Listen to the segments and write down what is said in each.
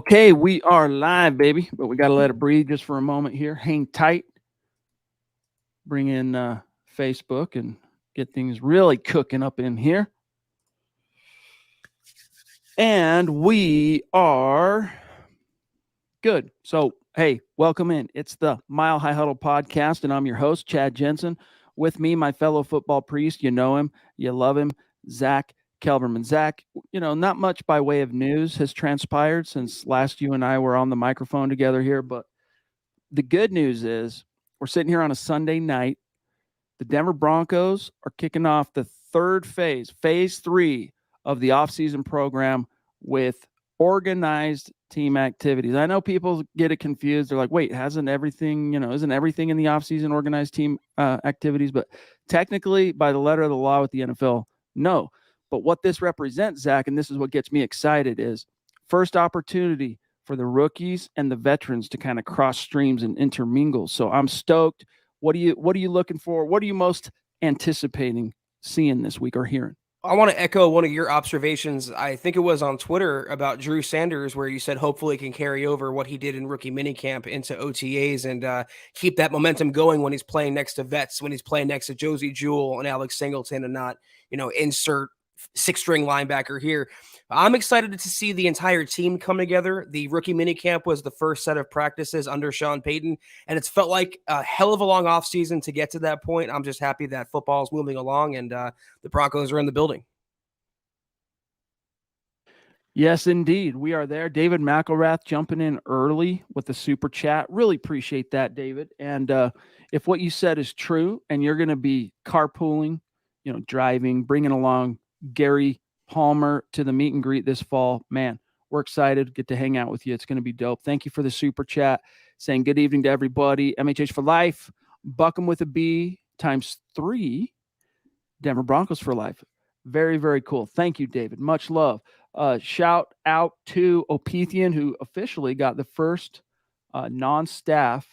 Okay, we are live, baby, but we got to let it breathe just for a moment here. Hang tight, bring in Facebook and get things really cooking up in here. And we are good. So, hey, welcome in. It's the Mile High Huddle podcast, and I'm your host, Chad Jensen. With me, my fellow football priest. You know him, you love him, Zack Kelberman. Zack, not much by way of news has transpired since last you and I were on the microphone together here, but the good news is we're sitting here on a Sunday night. The Denver Broncos are kicking off the third phase 3 of the offseason program with organized team activities. I know people get it confused. They're like, wait, isn't everything in the offseason organized team activities? But technically, by the letter of the law with the NFL, no. But what this represents, Zack, and this is what gets me excited, is first opportunity for the rookies and the veterans to kind of cross streams and intermingle. So I'm stoked. What are you looking for? What are you most anticipating seeing this week or hearing? I want to echo one of your observations. I think it was on Twitter about Drew Sanders, where you said hopefully he can carry over what he did in rookie minicamp into OTAs and keep that momentum going when he's playing next to vets, when he's playing next to Josie Jewell and Alex Singleton, and not insert six-string linebacker here. I'm excited to see the entire team come together. The rookie minicamp was the first set of practices under Sean Payton, and it's felt like a hell of a long offseason to get to that point. I'm just happy that football is moving along and the Broncos are in the building. Yes, indeed. We are there. David McElrath jumping in early with the super chat. Really appreciate that, David. And if what you said is true and you're going to be carpooling, driving, bringing along Gary Palmer to the meet and greet this fall, man, we're excited. Get to hang out with you. It's going to be dope. Thank you for the super chat. Saying good evening to everybody. MHH for life. Buckham with a B ×3. Denver Broncos for life. Very, very cool. Thank you, David. Much love. Shout out to Opethian, who officially got the first non-staff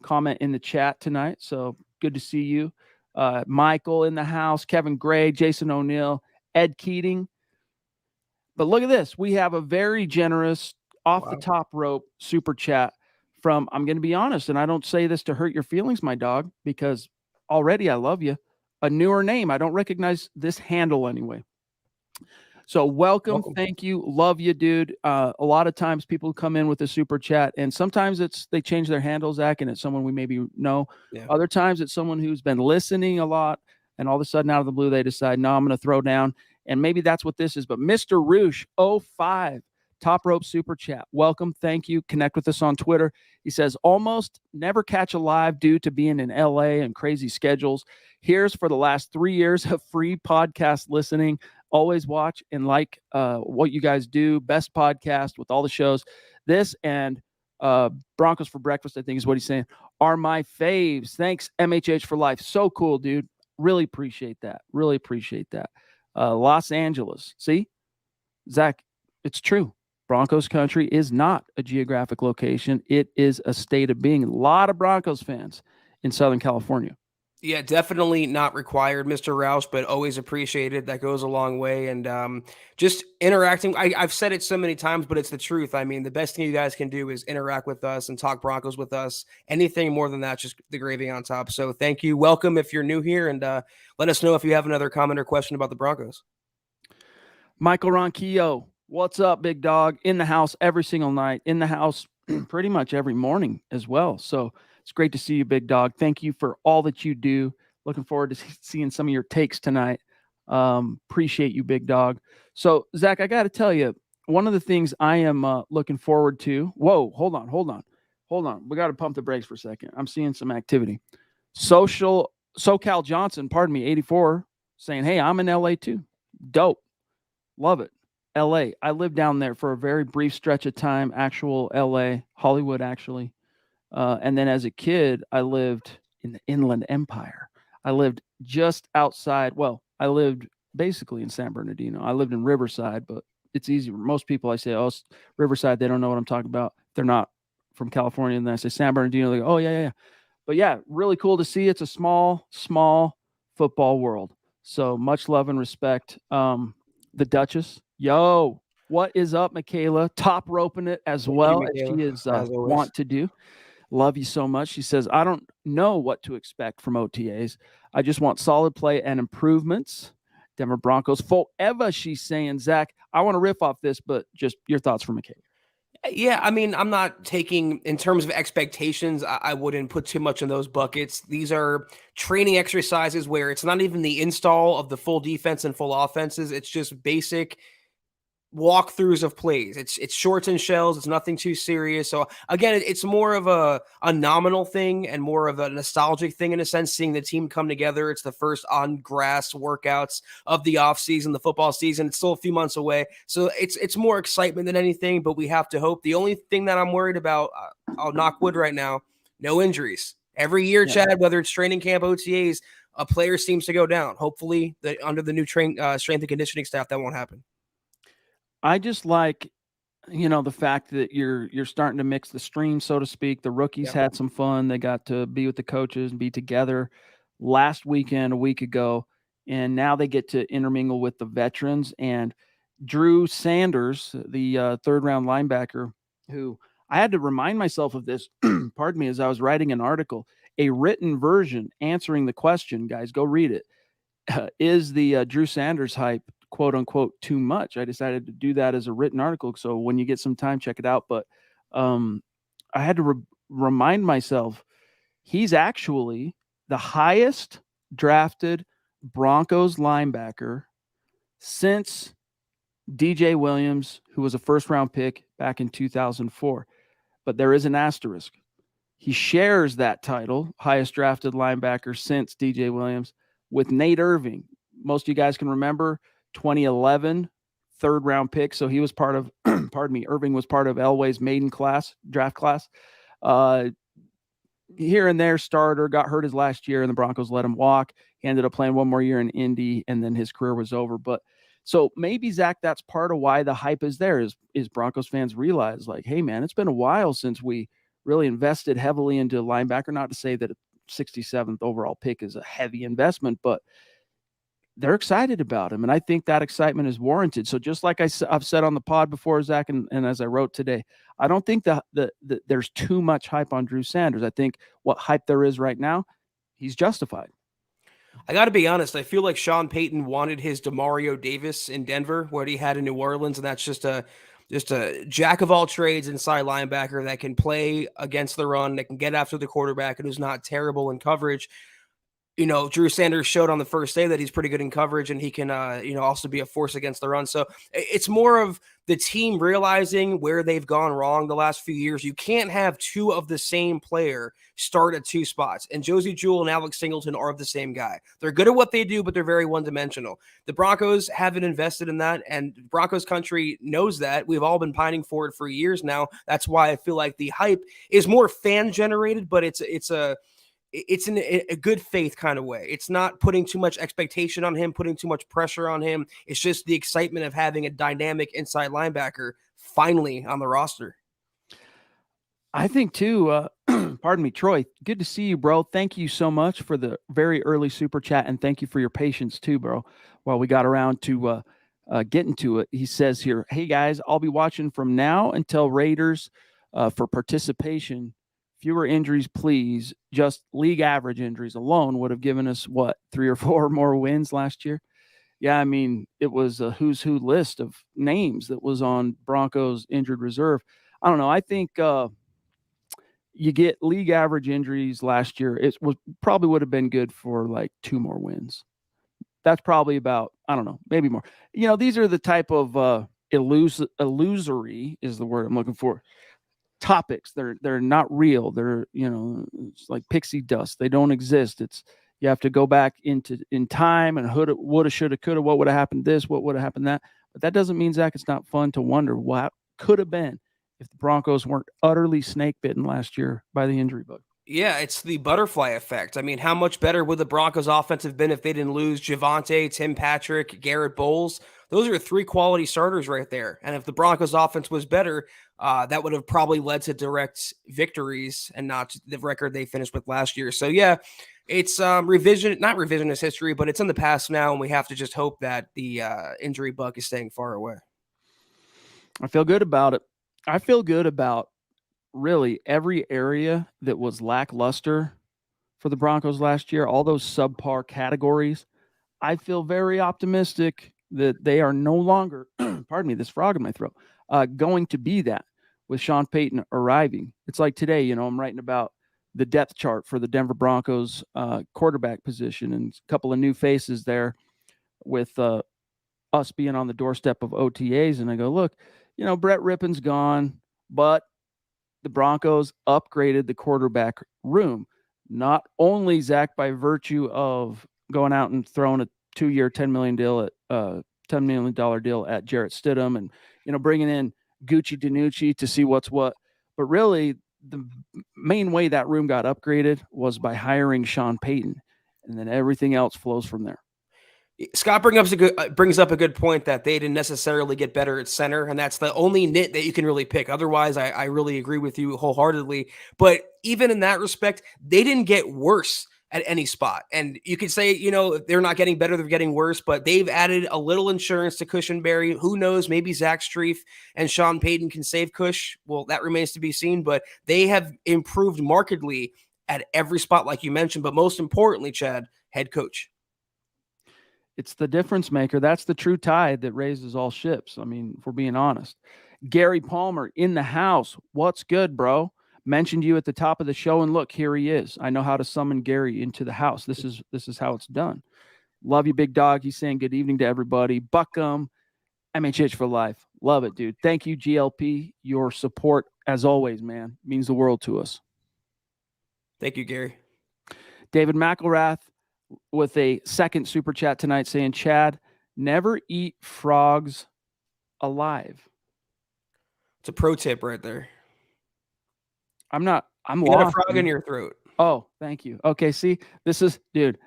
comment in the chat tonight. So good to see you. Michael in the house, Kevin Gray, Jason O'Neill, Ed Keating. But look at this. We have a very generous off-the-top rope super chat from, I'm going to be honest, and I don't say this to hurt your feelings, my dog, because already I love you. A newer name. I don't recognize this handle anyway. So welcome. Thank you. Love you, dude. A lot of times people come in with a super chat, and sometimes they change their handle, Zack, and it's someone we maybe know. Yeah. Other times it's someone who's been listening a lot, and all of a sudden out of the blue they decide, no, I'm going to throw down. And maybe that's what this is. But Mr. Roosh 05, top rope super chat. Welcome. Thank you. Connect with us on Twitter. He says, almost never catch a live due to being in LA and crazy schedules. Here's for the last 3 years of free podcast listening. Always watch and like what you guys do. Best podcast with all the shows. This and Broncos for breakfast, I think is what he's saying, are my faves. Thanks, MHH for life. So cool, dude. Really appreciate that. Really appreciate that. Los Angeles. See? Zack, it's true. Broncos country is not a geographic location. It is a state of being. A lot of Broncos fans in Southern California. Yeah, definitely not required, Mr. Roush, but always appreciated. That goes a long way. And just interacting. I've said it so many times, but it's the truth. I mean, the best thing you guys can do is interact with us and talk Broncos with us. Anything more than that, just the gravy on top. So thank you. Welcome if you're new here. And let us know if you have another comment or question about the Broncos. Michael Ronquillo, what's up, big dog? In the house every single night. In the house pretty much every morning as well. So it's great to see you, big dog. Thank you for all that you do. Looking forward to seeing some of your takes tonight. Appreciate you, big dog. So, Zack, I got to tell you, one of the things I am looking forward to. Whoa, hold on. We got to pump the brakes for a second. I'm seeing some activity. SoCal Johnson, 84, saying, hey, I'm in LA too. Dope. Love it. LA. I lived down there for a very brief stretch of time. Actual LA, Hollywood, actually. And then as a kid, I lived in the Inland Empire. I lived just outside. Well, I lived basically in San Bernardino. I lived in Riverside, but it's easy. Most people, I say, oh, Riverside, they don't know what I'm talking about. They're not from California. And then I say San Bernardino, they go, oh, yeah. But yeah, really cool to see. It's a small football world. So much love and respect. The Duchess. Yo, What is up, Michaela? Top roping it as Thank you, well as Michaela, she is as always. want to do. Love you so much. She says, I don't know what to expect from OTAs. I just want solid play and improvements. Denver Broncos forever, she's saying. Zach, I want to riff off this, but just your thoughts from Michaela. Yeah, I mean, I'm not taking, in terms of expectations, I wouldn't put too much in those buckets. These are training exercises where it's not even the install of the full defense and full offenses. It's just basic walkthroughs of plays. It's shorts and shells. It's nothing too serious. So again, it's more of a nominal thing and more of a nostalgic thing in a sense, seeing the team come together. It's the first on grass workouts of the offseason, the football season. It's still a few months away. So it's more excitement than anything, but we have to hope. The only thing that I'm worried about, I'll knock wood right now, no injuries. Every year, Yeah. Chad, whether it's training camp, OTAs, a player seems to go down. Hopefully, under the new strength and conditioning staff, that won't happen. I just like, the fact that you're starting to mix the stream, so to speak. The rookies Yeah. had some fun. They got to be with the coaches and be together last weekend, a week ago, and now they get to intermingle with the veterans. And Drew Sanders, the third round linebacker, who I had to remind myself of this, pardon me, as I was writing an article, a written version answering the question, guys, go read it. Is the Drew Sanders hype, quote unquote, too much? I decided to do that as a written article. So when you get some time, check it out. But I had to remind myself he's actually the highest drafted Broncos linebacker since DJ Williams, who was a first round pick back in 2004. But there is an asterisk. He shares that title, highest drafted linebacker since DJ Williams, with Nate Irving. Most of you guys can remember 2011 third round pick. So he was part of, pardon me, Irving was part of Elway's maiden draft class. Here and there starter, got hurt his last year and the Broncos let him walk. He ended up playing one more year in Indy and then his career was over. But so maybe, Zach, that's part of why the hype is there is Broncos fans realize like, hey man, it's been a while since we really invested heavily into linebacker. Not to say that a 67th overall pick is a heavy investment, but they're excited about him. And I think that excitement is warranted. So just like I've said on the pod before, Zach, and as I wrote today, I don't think that there's too much hype on Drew Sanders. I think what hype there is right now, he's justified. I got to be honest. I feel like Sean Payton wanted his Demario Davis in Denver, what he had in New Orleans, and that's just a jack of all trades inside linebacker that can play against the run, that can get after the quarterback, and who's not terrible in coverage. Drew Sanders showed on the first day that he's pretty good in coverage and he can, also be a force against the run. So it's more of the team realizing where they've gone wrong the last few years. You can't have two of the same player start at two spots. And Josie Jewell and Alex Singleton are of the same guy. They're good at what they do, but they're very one-dimensional. The Broncos haven't invested in that, and Broncos country knows that. We've all been pining for it for years now. That's why I feel like the hype is more fan-generated, but it's in a good faith kind of way. It's not putting too much expectation on him, putting too much pressure on him. It's just the excitement of having a dynamic inside linebacker finally on the roster. I think too, pardon me, Troy, good to see you, bro. Thank you so much for the very early super chat. And thank you for your patience too, bro. While we got around to getting to it, he says here, hey guys, I'll be watching from now until Raiders for participation. Fewer injuries, please. Just league average injuries alone would have given us, 3 or 4 more wins last year? Yeah, I mean, it was a who's who list of names that was on Broncos injured reserve. I don't know. I think you get league average injuries last year. It probably would have been good for like 2 more wins. That's probably about, I don't know, maybe more. These are the type of illusory is the word I'm looking for. Topics. They're not real. They're, it's like pixie dust. They don't exist. You have to go back in time and woulda, shoulda, coulda, what would have happened this, what would have happened that. But that doesn't mean, Zach, it's not fun to wonder what could have been if the Broncos weren't utterly snake bitten last year by the injury bug. Yeah, it's the butterfly effect. I mean, how much better would the Broncos offense have been if they didn't lose Javonte, Tim Patrick, Garrett Bowles? Those are 3 quality starters right there. And if the Broncos offense was better, that would have probably led to direct victories and not the record they finished with last year. So yeah, it's not revisionist history, but it's in the past now. And we have to just hope that the injury bug is staying far away. I feel good about it. I feel good about really every area that was lackluster for the Broncos last year, all those subpar categories. I feel very optimistic that they are no longer, pardon me, this frog in my throat, going to be that with Sean Payton arriving. It's like today, I'm writing about the depth chart for the Denver Broncos quarterback position and a couple of new faces there with us being on the doorstep of OTAs. And I go, look, Brett Rippon's gone, but the Broncos upgraded the quarterback room. Not only Zach by virtue of going out and throwing a 2-year, $10 million deal at Jarrett Stidham, and bringing in Gucci Danucci to see what's what, but really the main way that room got upgraded was by hiring Sean Payton, and then everything else flows from there. Scott brings up a good point that they didn't necessarily get better at center, and that's the only nit that you can really pick. Otherwise, I really agree with you wholeheartedly. But even in that respect, they didn't get worse at any spot. And you could say, they're not getting better, they're getting worse, but they've added a little insurance to Cushenberry. Who knows? Maybe Zach Strief and Sean Payton can save Cush. Well, that remains to be seen, but they have improved markedly at every spot, like you mentioned. But most importantly, Chad, head coach. It's the difference maker. That's the true tide that raises all ships. I mean, if we're being honest. Gary Palmer in the house. What's good, bro? Mentioned you at the top of the show, and look, here he is. I know how to summon Gary into the house. This is how it's done. Love you, big dog. He's saying good evening to everybody. Buckham, MHH for life. Love it, dude. Thank you, GLP. Your support, as always, man, means the world to us. Thank you, Gary. David McElrath with a second super chat tonight saying, Chad, never eat frogs alive. It's a pro tip right there. I'm lost. You got a frog in your throat. Oh, thank you. Okay, see, this is, dude,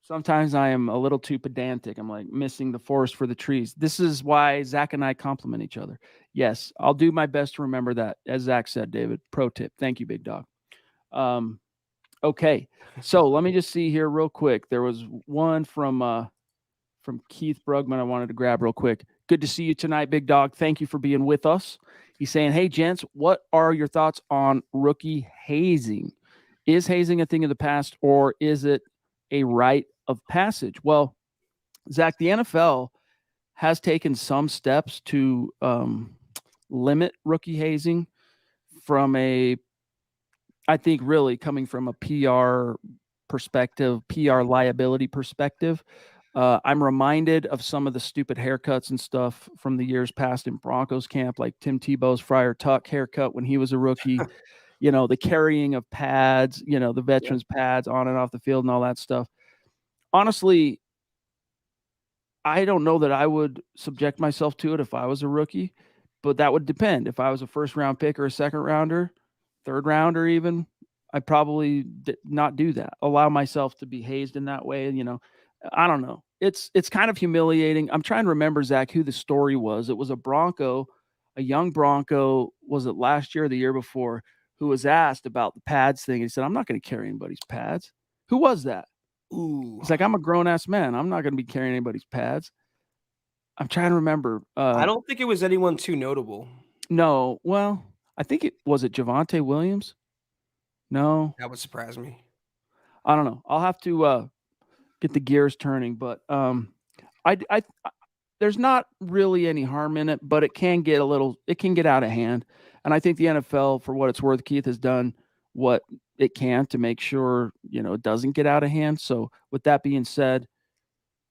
sometimes I am a little too pedantic. I'm like missing the forest for the trees. This is why Zach and I compliment each other. Yes, I'll do my best to remember that. As Zach said, David, pro tip. Thank you, big dog. Okay, so let me just see here real quick. There was one from Keith Brugman I wanted to grab real quick. Good to see you tonight, big dog. Thank you for being with us. He's saying, hey, gents, what are your thoughts on rookie hazing? Is hazing a thing of the past, or is it a rite of passage? Well, Zach, the NFL has taken some steps to limit rookie hazing from I think really coming from a PR perspective, PR liability perspective. I'm reminded of some of the stupid haircuts and stuff from the years past in Broncos camp, like Tim Tebow's Friar Tuck haircut when he was a rookie, the carrying of pads, the veterans pads on and off the field and all that stuff. Honestly, I don't know that I would subject myself to it if I was a rookie, but that would depend. If I was a first round pick or a second rounder, third rounder even, I'd probably not do that. Allow myself to be hazed in that way. I don't know. It's kind of humiliating. I'm trying to remember, Zach, who the story was. It was a young Bronco, was it last year or the year before, who was asked about the pads thing. He said, I'm not going to carry anybody's pads. Who was that? Ooh. He's like, I'm a grown-ass man. I'm not going to be carrying anybody's pads. I'm trying to remember. I don't think it was anyone too notable. No. Well, I think it was Javonte Williams. No. That would surprise me. I don't know. I'll have to get the gears turning, but I there's not really any harm in it, but it can get out of hand. And I think the NFL, for what it's worth, Keith, has done what it can to make sure, it doesn't get out of hand. So with that being said,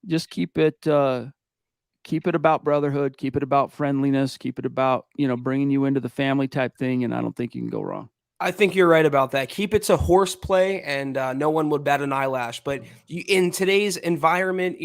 just keep it about brotherhood, keep it about friendliness, keep it about, bringing you into the family type thing. And I don't think you can go wrong. I think you're right about that. Keep it to horseplay, and no one would bat an eyelash. But in today's environment,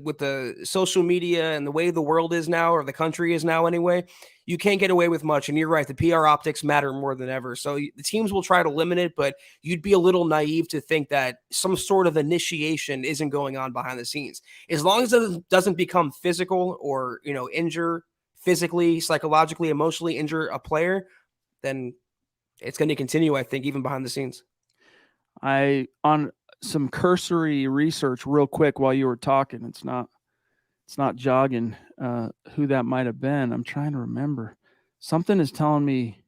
with the social media and the way the world is now, or the country is now anyway, you can't get away with much. And you're right. The PR optics matter more than ever. So the teams will try to limit it, but you'd be a little naive to think that some sort of initiation isn't going on behind the scenes. As long as it doesn't become physical or, injure physically, psychologically, emotionally injure a player, then it's going to continue, I think, even behind the scenes. On some cursory research real quick while you were talking, it's not It's not jogging who that might have been. I'm trying to remember. Something is telling me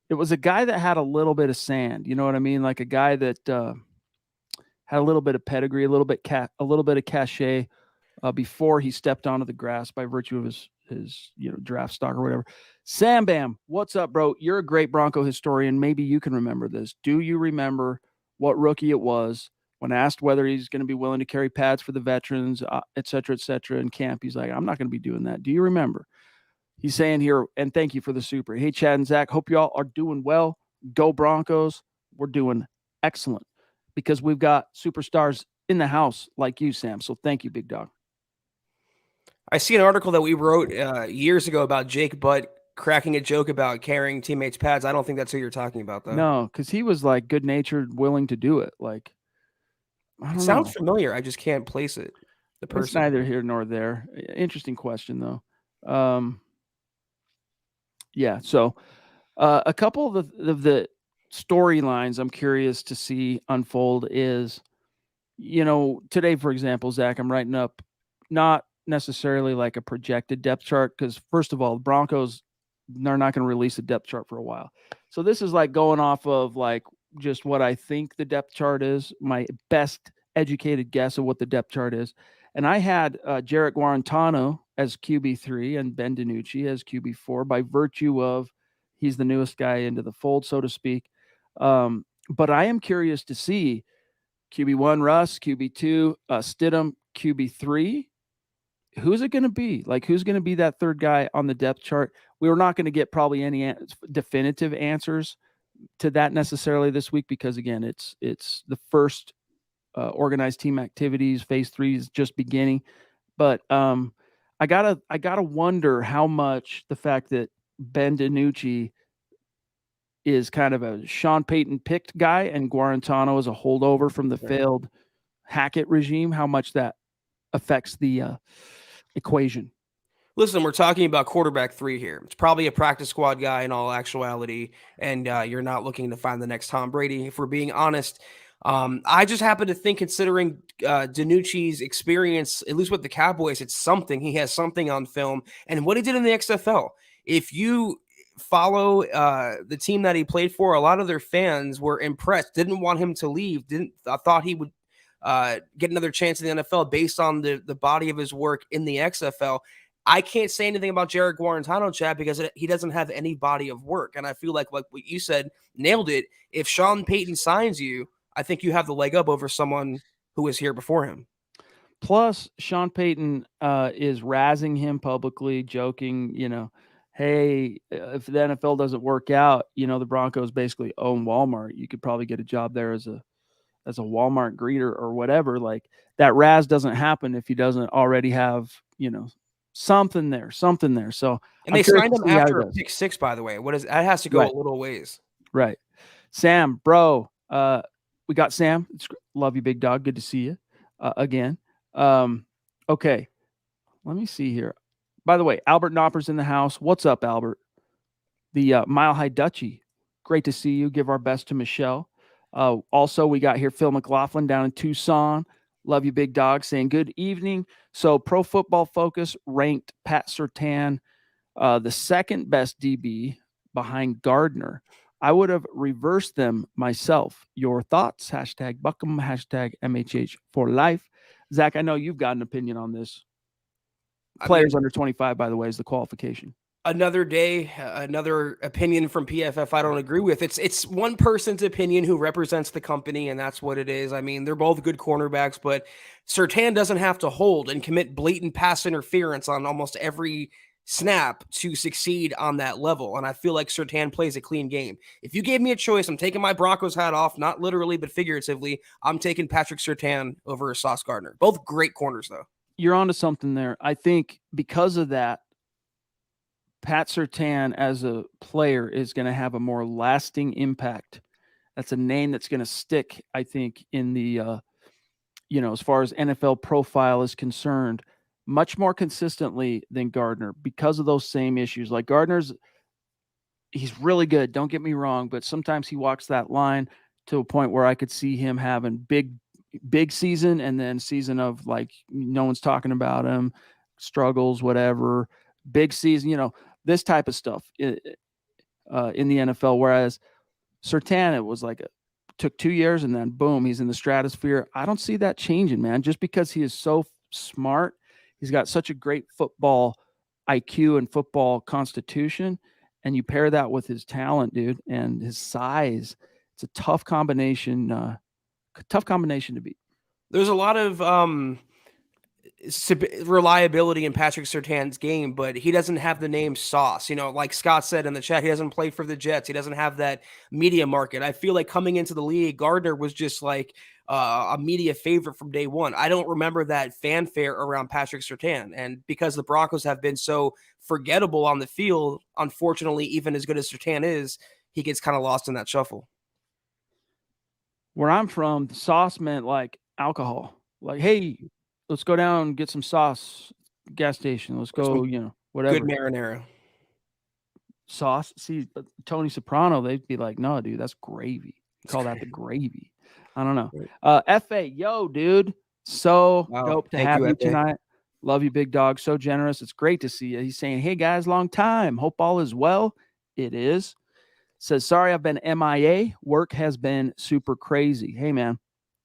it was a guy that had a little bit of sand. You know what I mean? Like a guy that had a little bit of pedigree, a little bit of cachet before he stepped onto the grass by virtue of his draft stock or whatever. Sam Bam, what's up, bro? You're a great Bronco historian. Maybe you can remember this. Do you remember what rookie it was when asked whether he's going to be willing to carry pads for the veterans, et cetera, in camp? He's like, I'm not going to be doing that. Do you remember? He's saying here, and thank you for the super. Hey, Chad and Zach, hope y'all are doing well. Go Broncos. We're doing excellent because we've got superstars in the house like you, Sam. So thank you, big dog. I see an article that we wrote years ago about Jake Butt cracking a joke about carrying teammates' pads. I don't think that's who you're talking about, though. No, because he was like good natured, willing to do it. Like, I It don't sounds know. familiar. I just can't place it. The It's person. neither here nor there. Interesting question, though. Yeah. So, a couple of the storylines I'm curious to see unfold is, today, for example, Zach, I'm writing up not necessarily like a projected depth chart because, first of all, the Broncos, they're not going to release a depth chart for a while. So this is like going off of like just what I think the depth chart is, my best educated guess of what the depth chart is. And I had Jarrett Guarantano as QB3 and Ben DiNucci as QB4 by virtue of he's the newest guy into the fold, so to speak. But I am curious to see QB1 Russ, QB2 Stidham, QB3. Who's it going to be? Like, who's going to be that third guy on the depth chart? We were not going to get probably any definitive answers to that necessarily this week because, again, it's the first organized team activities. Phase 3 is just beginning. But I gotta wonder how much the fact that Ben DiNucci is kind of a Sean Payton picked guy and Guarantano is a holdover from the failed Hackett regime, how much that affects the equation. Listen, we're talking about quarterback 3 here. It's probably a practice squad guy in all actuality, and you're not looking to find the next Tom Brady, if we're being honest. I just happen to think, considering DiNucci's experience, at least with the Cowboys, it's something. He has something on film. And what he did in the XFL, if you follow the team that he played for, a lot of their fans were impressed, didn't want him to leave, thought he would get another chance in the NFL based on the body of his work in the XFL. I can't say anything about Jared Guarantano, Chad, because he doesn't have any body of work. And I feel like what you said, nailed it. If Sean Payton signs you, I think you have the leg up over someone who was here before him. Plus, Sean Payton is razzing him publicly, joking, hey, if the NFL doesn't work out, the Broncos basically own Walmart. You could probably get a job there as a Walmart greeter or whatever. Like, that razz doesn't happen if he doesn't already have, something there. So, and they signed him after a pick 6, by the way. That has to go a little ways. Right. Sam, bro, we got Sam. Love you, big dog. Good to see you again. Okay. Let me see here. By the way, Albert Knopper's in the house. What's up, Albert? The Mile High Dutchie. Great to see you. Give our best to Michelle. Also, we got here Phil McLaughlin down in Tucson. Love you, big dog, saying good evening. So, Pro Football Focus ranked Pat Surtain the second best DB behind Gardner. I would have reversed them myself. Your thoughts? Hashtag Buckham, hashtag MHH for life. Zach, I know you've got an opinion on this. Players under 25, by the way, is the qualification. Another day, another opinion from PFF I don't agree with. It's one person's opinion who represents the company, and that's what it is. I mean, they're both good cornerbacks, but Surtain doesn't have to hold and commit blatant pass interference on almost every snap to succeed on that level. And I feel like Surtain plays a clean game. If you gave me a choice, I'm taking my Broncos hat off, not literally, but figuratively. I'm taking Patrick Surtain over Sauce Gardner. Both great corners, though. You're onto something there. I think because of that, Pat Surtain as a player is going to have a more lasting impact. That's a name that's going to stick, I think, in the, as far as NFL profile is concerned, much more consistently than Gardner because of those same issues. Like he's really good. Don't get me wrong, but sometimes he walks that line to a point where I could see him having big big season and then season of like no one's talking about him, struggles, whatever. Big season, this type of stuff in the NFL. Whereas Surtain, it was like took 2 years and then boom, he's in the stratosphere. I don't see that changing, man. Just because he is so smart, he's got such a great football IQ and football constitution, and you pair that with his talent, dude, and his size. It's a tough combination. Tough combination to beat. There's a lot of reliability in Patrick Surtain's game, but he doesn't have the name Sauce. Like Scott said in the chat, he doesn't play for the Jets. He doesn't have that media market. I feel like coming into the league, Gardner was just like a media favorite from day one. I don't remember that fanfare around Patrick Surtain. And because the Broncos have been so forgettable on the field, unfortunately, even as good as Surtain is, he gets kind of lost in that shuffle. Where I'm from, sauce meant like alcohol. Like, hey, let's go down and get some sauce, gas station. Let's go, whatever. Good marinara. Sauce. See, but Tony Soprano, they'd be like, no, dude, that's gravy. Call that the gravy. I don't know. FA, yo, dude. So dope to have you tonight. Love you, big dog. So generous. It's great to see you. He's saying, hey, guys, long time. Hope all is well. It is. Says, sorry, I've been MIA. Work has been super crazy. Hey, man,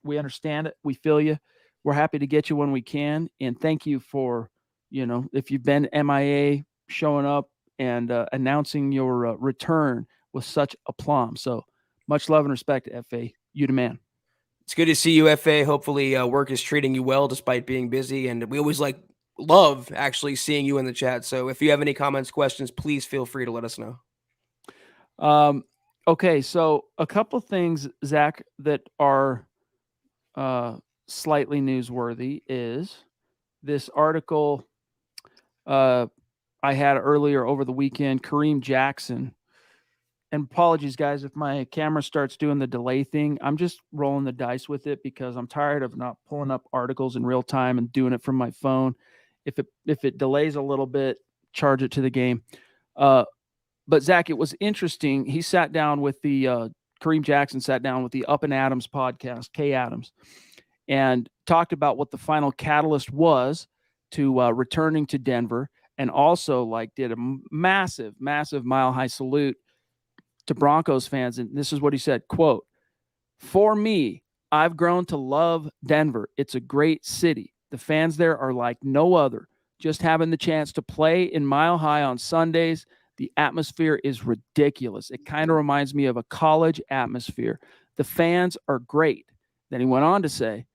we understand it. We feel you. We're happy to get you when we can. And thank you for, if you've been MIA, showing up and announcing your return with such aplomb. So much love and respect, FA. You the man. It's good to see you, FA. Hopefully work is treating you well despite being busy. And we always love actually seeing you in the chat. So if you have any comments, questions, please feel free to let us know. Okay, so a couple of things, Zach, that are slightly newsworthy is this article I had earlier over the weekend, Kareem Jackson. And apologies, guys, if my camera starts doing the delay thing. I'm just rolling the dice with it because I'm tired of not pulling up articles in real time and doing it from my phone. If it delays a little bit, charge it to the game. But Zach, it was interesting. He sat down with Kareem Jackson sat down with the Up and Adams podcast, Kay Adams, and talked about what the final catalyst was to returning to Denver, and also did a massive, massive mile high salute to Broncos fans. And this is what he said, quote, "For me, I've grown to love Denver. It's a great city. The fans there are like no other. Just having the chance to play in Mile High on Sundays, the atmosphere is ridiculous. It kind of reminds me of a college atmosphere. The fans are great." Then he went on to say,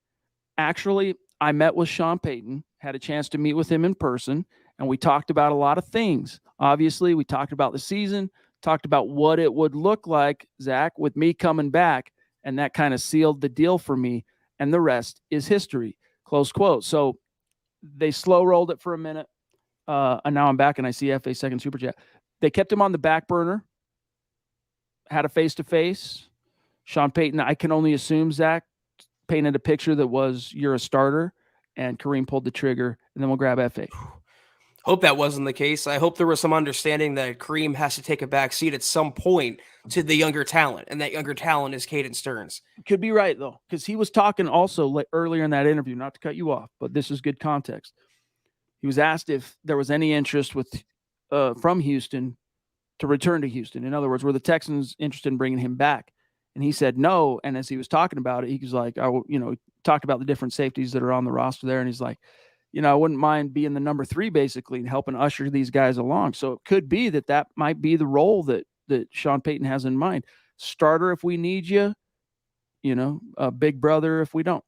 "Actually, I met with Sean Payton, had a chance to meet with him in person, and we talked about a lot of things. Obviously, we talked about the season, talked about what it would look like, Zach, with me coming back, and that kind of sealed the deal for me, and the rest is history." Close quote. So they slow rolled it for a minute, and now I'm back, and I see FA second super chat. They kept him on the back burner, had a face-to-face. Sean Payton, I can only assume, Zach, painted a picture that was, you're a starter, and Kareem pulled the trigger, and then we'll grab FA. Hope that wasn't the case. I hope there was some understanding that Kareem has to take a back seat at some point to the younger talent, and that younger talent is Caden Stearns. Could be right, though, because he was talking also earlier in that interview, not to cut you off, but this is good context. He was asked if there was any interest from Houston to return to Houston. In other words, were the Texans interested in bringing him back? And he said no. And as he was talking about it, he was like, talked about the different safeties that are on the roster there. And he's like, I wouldn't mind being the number 3, basically, and helping usher these guys along. So it could be that might be the role that Sean Payton has in mind. Starter if we need you, a big brother if we don't.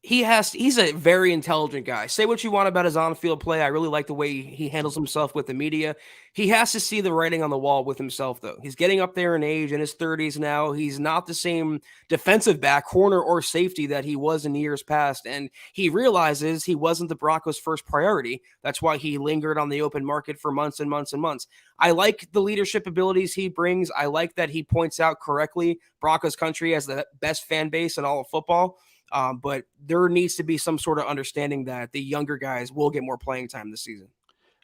He's a very intelligent guy. Say what you want about his on-field play. I really like the way he handles himself with the media. He has to see the writing on the wall with himself, though. He's getting up there in age, in his 30s now. He's not the same defensive back, corner, or safety that he was in years past, and he realizes he wasn't the Broncos' first priority. That's why he lingered on the open market for months and months and months. I like the leadership abilities he brings. I like that he points out correctly Broncos country as the best fan base in all of football. But there needs to be some sort of understanding that the younger guys will get more playing time this season.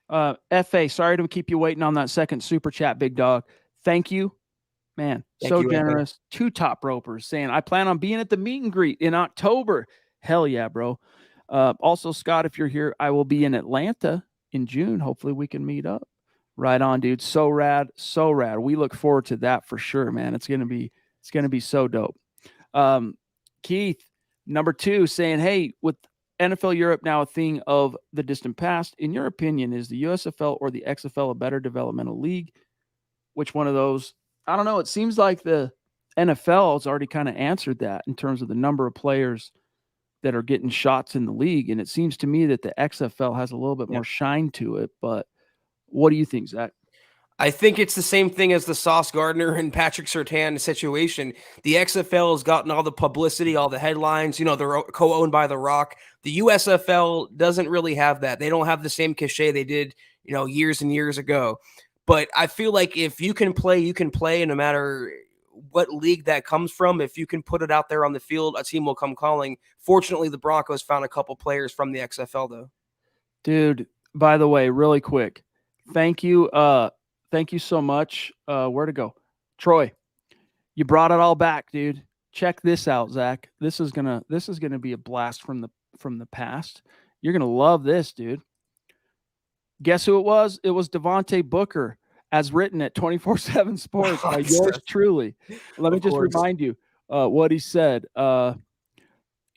FA, sorry to keep you waiting on that second super chat, big dog. Thank you. Man, Thank so you, Anthony. generous. 2 top ropers saying, I plan on being at the meet and greet in October. Hell yeah, bro. Also, Scott, if you're here, I will be in Atlanta in June. Hopefully we can meet up. Right on, dude. So rad. So rad. We look forward to that for sure, man. It's gonna be so dope. Um, Keith, number 2, saying, hey, with NFL Europe now a thing of the distant past, in your opinion, is the USFL or the XFL a better developmental league? Which one of those? I don't know. It seems like the NFL has already kind of answered that in terms of the number of players that are getting shots in the league. And it seems to me that the XFL has a little bit more shine to it. But what do you think, Zach? I think it's the same thing as the Sauce Gardner and Patrick Surtain situation. The XFL has gotten all the publicity, all the headlines. You know, they're co-owned by The Rock. The USFL doesn't really have that. They don't have the same cachet they did, you know, years and years ago. But I feel like if you can play, you can play, and no matter what league that comes from, if you can put it out there on the field, a team will come calling. Fortunately, the Broncos found a couple players from the XFL, though. Dude, by the way, really quick, thank you. Thank you so much. Where to go? Troy, you brought it all back, dude. Check this out, Zach. This is gonna be a blast from the past. You're gonna love this, dude. Guess who it was? It was Devontae Booker, as written at 24/7 Sports by yours truly. Let me just remind you what he said.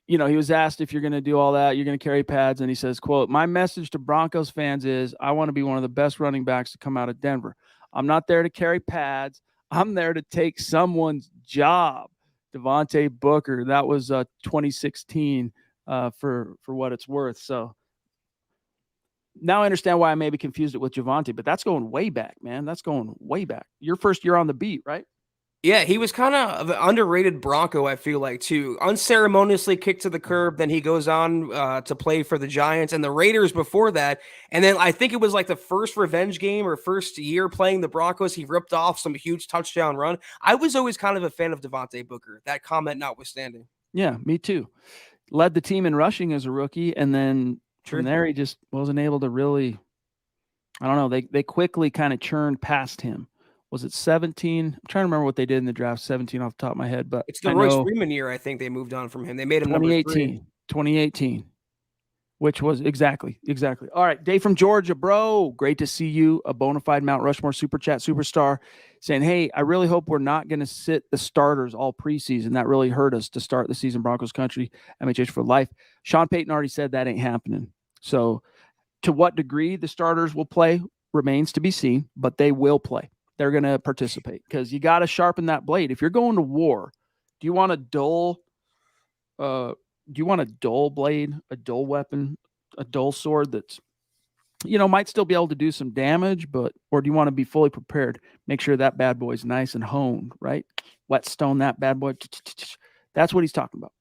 You know, he was asked if you're going to do all that, you're going to carry pads, and he says, quote, my message to Broncos fans is I want to be one of the best running backs to come out of Denver. I'm not there to carry pads. I'm there to take someone's job. Devontae Booker, that was 2016 for what it's worth. So now I understand why I maybe confused it with Javonte, but that's going way back, man. That's going way back. Your first year on the beat, right? Yeah, he was kind of an underrated Bronco, I feel like, too. Unceremoniously kicked to the curb, then he goes on to play for the Giants and the Raiders before that. And then I think it was like the first revenge game or first year playing the Broncos, he ripped off some huge touchdown run. I was always kind of a fan of Devontae Booker, that comment notwithstanding. Yeah, me too. Led the team in rushing as a rookie, and then from there he just wasn't able to really. I don't know. They quickly kind of churned past him. Was it 17? I'm trying to remember what they did in the draft. 17 off the top of my head, but it's the Royce Freeman year. I think they moved on from him. They made him number 3. 2018, which was exactly. All right, Dave from Georgia, bro. Great to see you. A bona fide Mount Rushmore super chat superstar saying, hey, I really hope we're not going to sit the starters all preseason. That really hurt us to start the season. Broncos country, MHH for life. Sean Payton already said that ain't happening. So to what degree the starters will play remains to be seen, but they will play. They're going to participate because you got to sharpen that blade. If you're going to war, do you want a dull blade, a dull weapon, a dull sword that's, you know, might still be able to do some damage, or do you want to be fully prepared? Make sure that bad boy's nice and honed, right? Whetstone that bad boy. That's what he's talking about.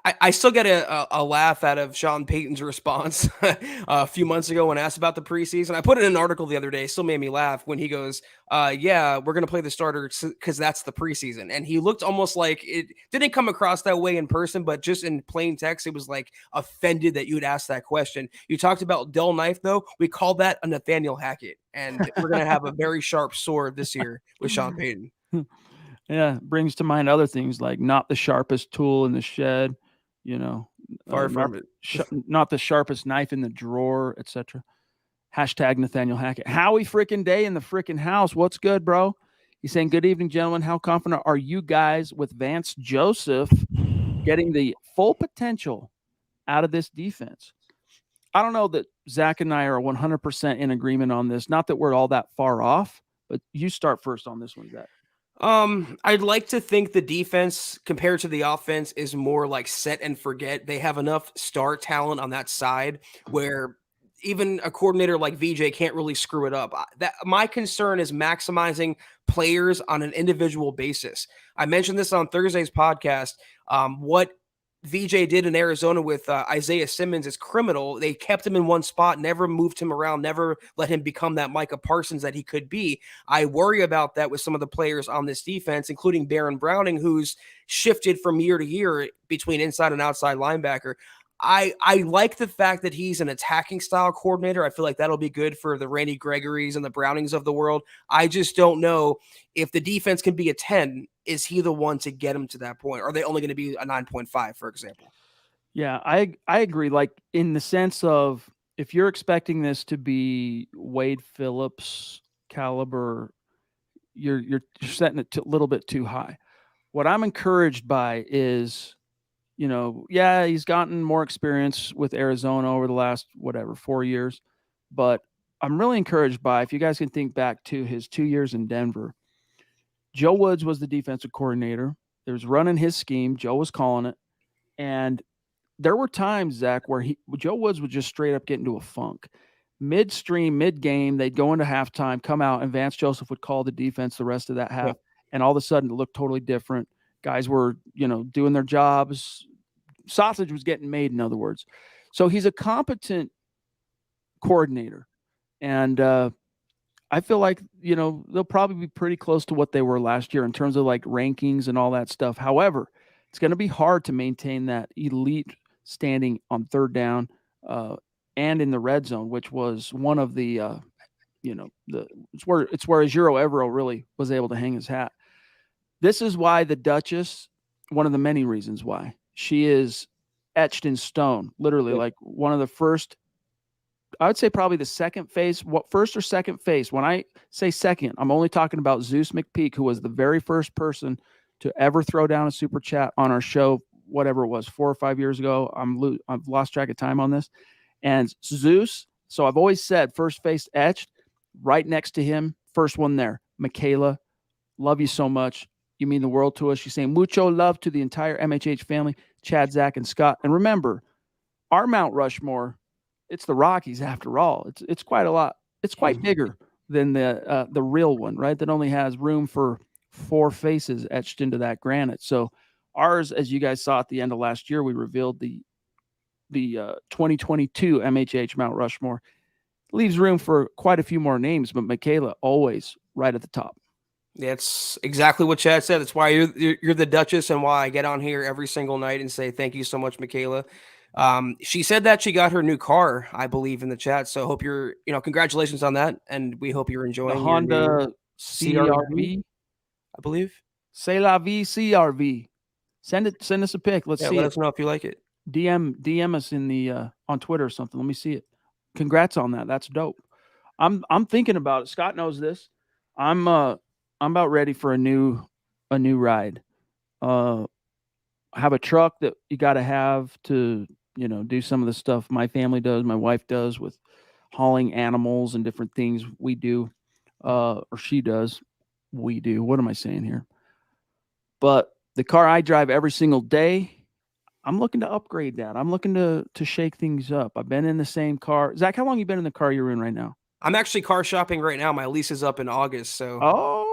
I still get a laugh out of Sean Payton's response a few months ago when asked about the preseason. I put it in an article the other day. It still made me laugh when he goes, yeah, we're going to play the starter because that's the preseason. And he looked almost like it didn't come across that way in person, but just in plain text, it was like offended that you would ask that question. You talked about dull knife, though. We call that a Nathaniel Hackett. And we're going to have a very sharp sword this year with Sean Payton. Yeah, brings to mind other things like not the sharpest tool in the shed, you know, far from it. Not the sharpest knife in the drawer, etc. Hashtag Nathaniel Hackett. Howie freaking Day in the freaking house. What's good, bro? He's saying, good evening, gentlemen. How confident are you guys with Vance Joseph getting the full potential out of this defense? I don't know that Zach and I are 100% in agreement on this. Not that we're all that far off, but you start first on this one, Zach. I'd like to think the defense compared to the offense is more like set and forget. They have enough star talent on that side where even a coordinator like VJ can't really screw it up. My concern is maximizing players on an individual basis. I mentioned this on Thursday's podcast. What VJ did in Arizona with Isaiah Simmons is criminal. They kept him in one spot, never moved him around, never let him become that Micah Parsons that he could be. I worry about that with some of the players on this defense, including Baron Browning, who's shifted from year to year between inside and outside linebacker. I like the fact that he's an attacking style coordinator. I feel like that'll be good for the Randy Gregories and the Brownings of the world. I just don't know if the defense can be a 10. Is he the one to get him to that point? Or are they only going to be a 9.5, for example? Yeah, I agree. Like in the sense of if you're expecting this to be Wade Phillips caliber, you're setting it a little bit too high. What I'm encouraged by is, yeah, he's gotten more experience with Arizona over the last 4 years, but I'm really encouraged by, if you guys can think back to his 2 years in Denver, Joe Woods was the defensive coordinator. There was running his scheme. Joe was calling it, and there were times, Zach, where Joe Woods would just straight up get into a funk. Midstream, mid game, they'd go into halftime, come out, and Vance Joseph would call the defense the rest of that half, and all of a sudden it looked totally different. Guys were, doing their jobs. Sausage was getting made, in other words. So he's a competent coordinator, and I feel like they'll probably be pretty close to what they were last year in terms of like rankings and all that stuff. However, it's going to be hard to maintain that elite standing on third down and in the red zone, which was one of the it's where Ejiro Evero really was able to hang his hat. This is why the Duchess, one of the many reasons why, she is etched in stone, literally, like one of the first, I would say probably the second face, first or second face. When I say second, I'm only talking about Zeus McPeak, who was the very first person to ever throw down a super chat on our show, whatever it was, 4 or 5 years ago. I've lost track of time on this. And Zeus, so I've always said first face etched, right next to him, first one there, Michaela, love you so much. You mean the world to us. She's saying mucho love to the entire MHH family, Chad, Zach, and Scott. And remember, our Mount Rushmore, it's the Rockies after all. It's quite a lot. It's quite bigger than the real one, right? That only has room for 4 faces etched into that granite. So ours, as you guys saw at the end of last year, we revealed the 2022 MHH Mount Rushmore. Leaves room for quite a few more names, but Michaela always right at the top. That's exactly what Chad said. That's why you're the Duchess, and why I get on here every single night and say thank you so much, Michaela. She said that she got her new car, I believe, in the chat. So hope congratulations on that, and we hope you're enjoying the your Honda new CRV, I believe. C'est la vie CRV. Send us a pic. Let's see. Let us know if you like it. DM us in the on Twitter or something. Let me see it. Congrats on that. That's dope. I'm thinking about it. Scott knows this. I'm about ready for a new ride. Have a truck that you got to have to, do some of the stuff my family does, my wife does with hauling animals and different things we do, or she does. We do. What am I saying here? But the car I drive every single day, I'm looking to upgrade that. I'm looking to shake things up. I've been in the same car. Zach, how long you been in the car you're in right now? I'm actually car shopping right now. My lease is up in August, so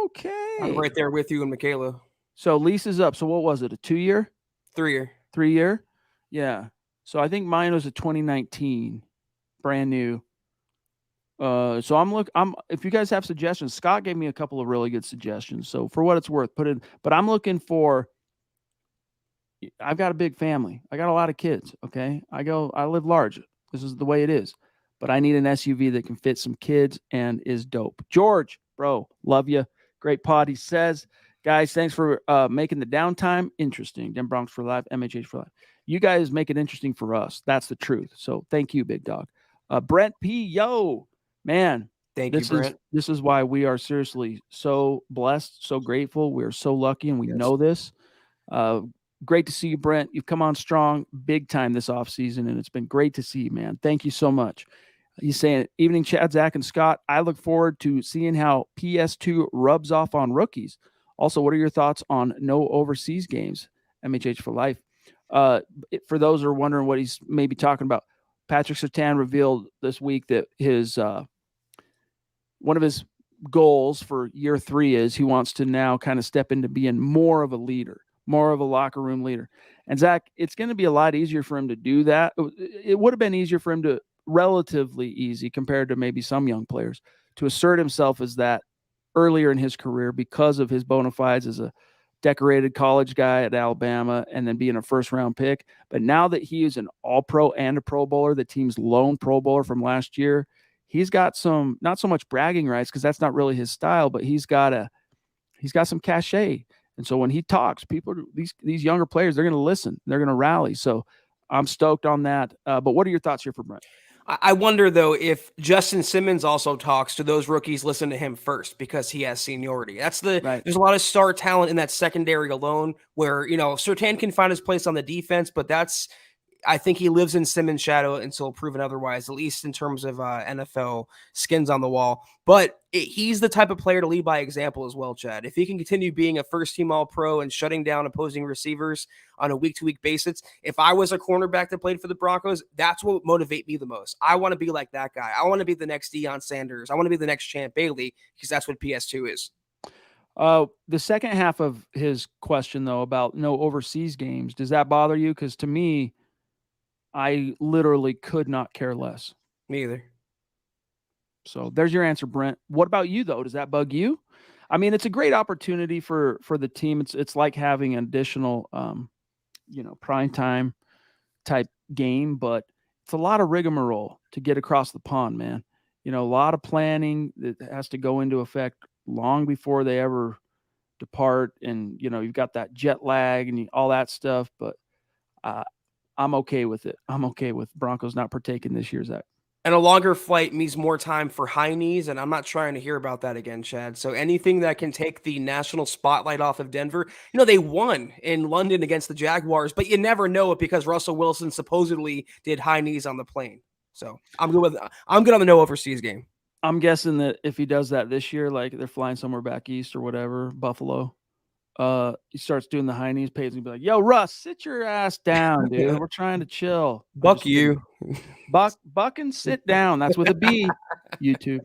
okay, I'm right there with you and Michaela. So lease is up. So what was it? A 2-year? 3-year. 3-year? Yeah. So I think mine was a 2019, brand new. So if you guys have suggestions, Scott gave me a couple of really good suggestions. So for what it's worth, but I'm looking for. I've got a big family. I got a lot of kids. Okay. I live large. This is the way it is, but I need an SUV that can fit some kids and is dope. George, bro, love you. Great pod. He says, guys, thanks for making the downtime interesting. Den Bronx for life, MHH for life. You guys make it interesting for us. That's the truth. So thank you, big dog. Brent P. Yo, man. Thank you, Brent. This is why we are seriously so blessed, so grateful. We're so lucky, and we know this. Great to see you, Brent. You've come on strong big time this offseason, and it's been great to see you, man. Thank you so much. He's saying, evening, Chad, Zach, and Scott. I look forward to seeing how PS2 rubs off on rookies. Also, what are your thoughts on no overseas games? MHH for life. For those who are wondering what he's maybe talking about, Patrick Surtain revealed this week that his one of his goals for year 3 is he wants to now kind of step into being more of a leader, more of a locker room leader. And Zach, it's going to be a lot easier for him to do that. It would have been easier for him to, relatively easy compared to maybe some young players, to assert himself as that earlier in his career because of his bona fides as a decorated college guy at Alabama and then being a first round pick. But now that he is an all pro and a pro bowler, the team's lone pro bowler from last year, he's got some, not so much bragging rights because that's not really his style, but he's got some cachet. And so when he talks, people, these younger players, they're going to listen, they're going to rally. So I'm stoked on that. But what are your thoughts here for Brent? I wonder, though, if Justin Simmons also talks to those rookies, listen to him first because he has seniority. Right. There's a lot of star talent in that secondary alone where, Surtain can find his place on the defense, but I think he lives in Simmons' shadow until proven otherwise, at least in terms of NFL skins on the wall. But he's the type of player to lead by example as well, Chad. If he can continue being a first-team All-Pro and shutting down opposing receivers on a week-to-week basis, if I was a cornerback that played for the Broncos, that's what would motivate me the most. I want to be like that guy. I want to be the next Deion Sanders. I want to be the next Champ Bailey because that's what PS2 is. The second half of his question, though, about no overseas games, does that bother you? Because to me, I literally could not care less. Me either. So there's your answer, Brent. What about you, though? Does that bug you? I mean, it's a great opportunity for the team. It's like having an additional, prime time type game, but it's a lot of rigmarole to get across the pond, man. A lot of planning that has to go into effect long before they ever depart, and you've got that jet lag and all that stuff. But I'm okay with it. I'm okay with Broncos not partaking this year, Zach. And a longer flight means more time for high knees, and I'm not trying to hear about that again, Chad. So anything that can take the national spotlight off of Denver. They won in London against the Jaguars, but you never know it because Russell Wilson supposedly did high knees on the plane. So I'm good on the no overseas game. I'm guessing that if he does that this year, like they're flying somewhere back east or whatever, Buffalo, he starts doing the high knees, Peyton's be like, "Yo, Russ, sit your ass down, dude. We're trying to chill. Buck you. Buck and sit down." That's with a B. YouTube.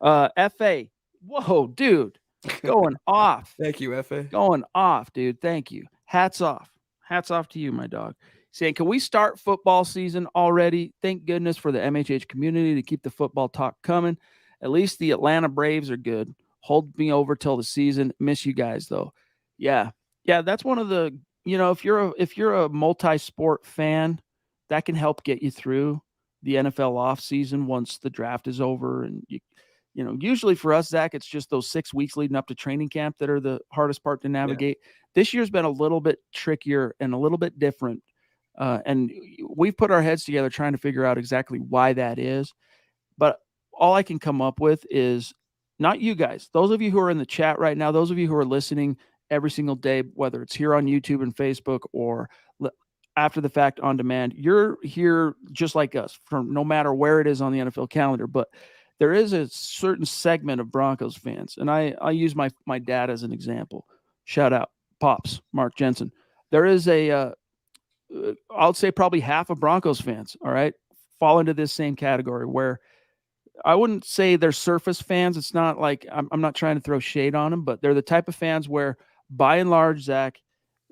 FA. Whoa, dude. Going off. Thank you, FA. Going off, dude. Thank you. Hats off. Hats off to you, my dog. Saying, can we start football season already? Thank goodness for the MHH community to keep the football talk coming. At least the Atlanta Braves are good. Hold me over till the season. Miss you guys, though. Yeah. That's one of the, if you're a multi-sport fan, that can help get you through the NFL off season once the draft is over. And usually for us, Zach, it's just those 6 weeks leading up to training camp that are the hardest part to navigate. Yeah. This year's been a little bit trickier and a little bit different. And we've put our heads together trying to figure out exactly why that is. But all I can come up with is not you guys, those of you who are in the chat right now, those of you who are listening every single day, whether it's here on YouTube and Facebook or after the fact on demand, you're here just like us from no matter where it is on the NFL calendar. But there is a certain segment of Broncos fans, and I use my dad as an example. Shout out, Pops, Mark Jensen. There is I'll say probably half of Broncos fans, all right, fall into this same category where I wouldn't say they're surface fans. It's not like I'm not trying to throw shade on them, but they're the type of fans where, by and large, Zach,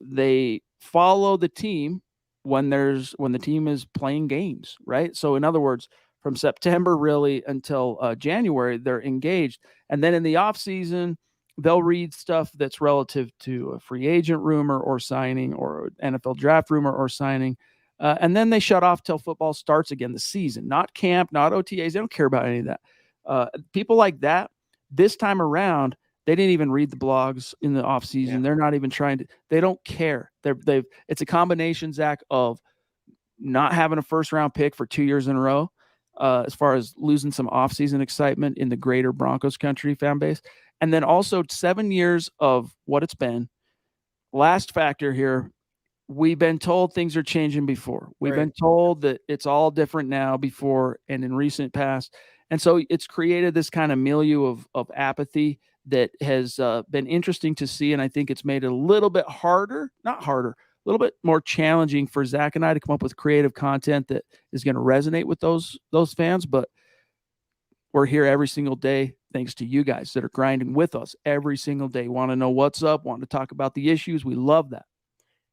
they follow the team when the team is playing games, right? So in other words, from September really until January, they're engaged. And then in the off season, they'll read stuff that's relative to a free agent rumor or signing or NFL draft rumor or signing. And then they shut off till football starts again, the season, not camp, not OTAs. They don't care about any of that. People like that, this time around, they didn't even read the blogs in the off season. Yeah. They're not even trying to, they don't care. It's a combination, Zach, of not having a first round pick for 2 years in a row, as far as losing some off season excitement in the greater Broncos country fan base. And then also 7 years of what it's been. Last factor here, we've been told things are changing before. We've been told that it's all different now before and in recent past. And so it's created this kind of milieu of apathy that has been interesting to see. And I think it's made it a little bit a little bit more challenging for Zach and I to come up with creative content that is going to resonate with those fans. But we're here every single day, thanks to you guys that are grinding with us every single day. Want to know what's up, want to talk about the issues. We love that.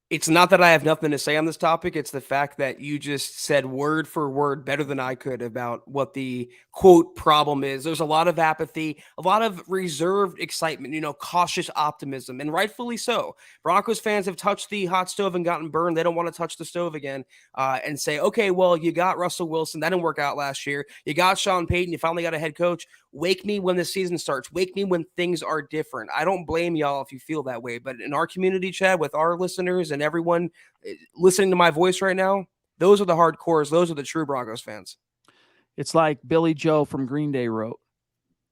It's not that I have nothing to say on this topic. It's the fact that you just said word for word better than I could about what the quote problem is. There's a lot of apathy, a lot of reserved excitement, cautious optimism, and rightfully so. Broncos fans have touched the hot stove and gotten burned. They don't want to touch the stove again and say, okay, well, you got Russell Wilson. That didn't work out last year. You got Sean Payton. You finally got a head coach. Wake me when the season starts. Wake me when things are different. I don't blame y'all if you feel that way, but in our community chat with our listeners and everyone listening to my voice right now, those are the hardcores. Those are the true Broncos fans. It's like Billy Joe from Green Day wrote,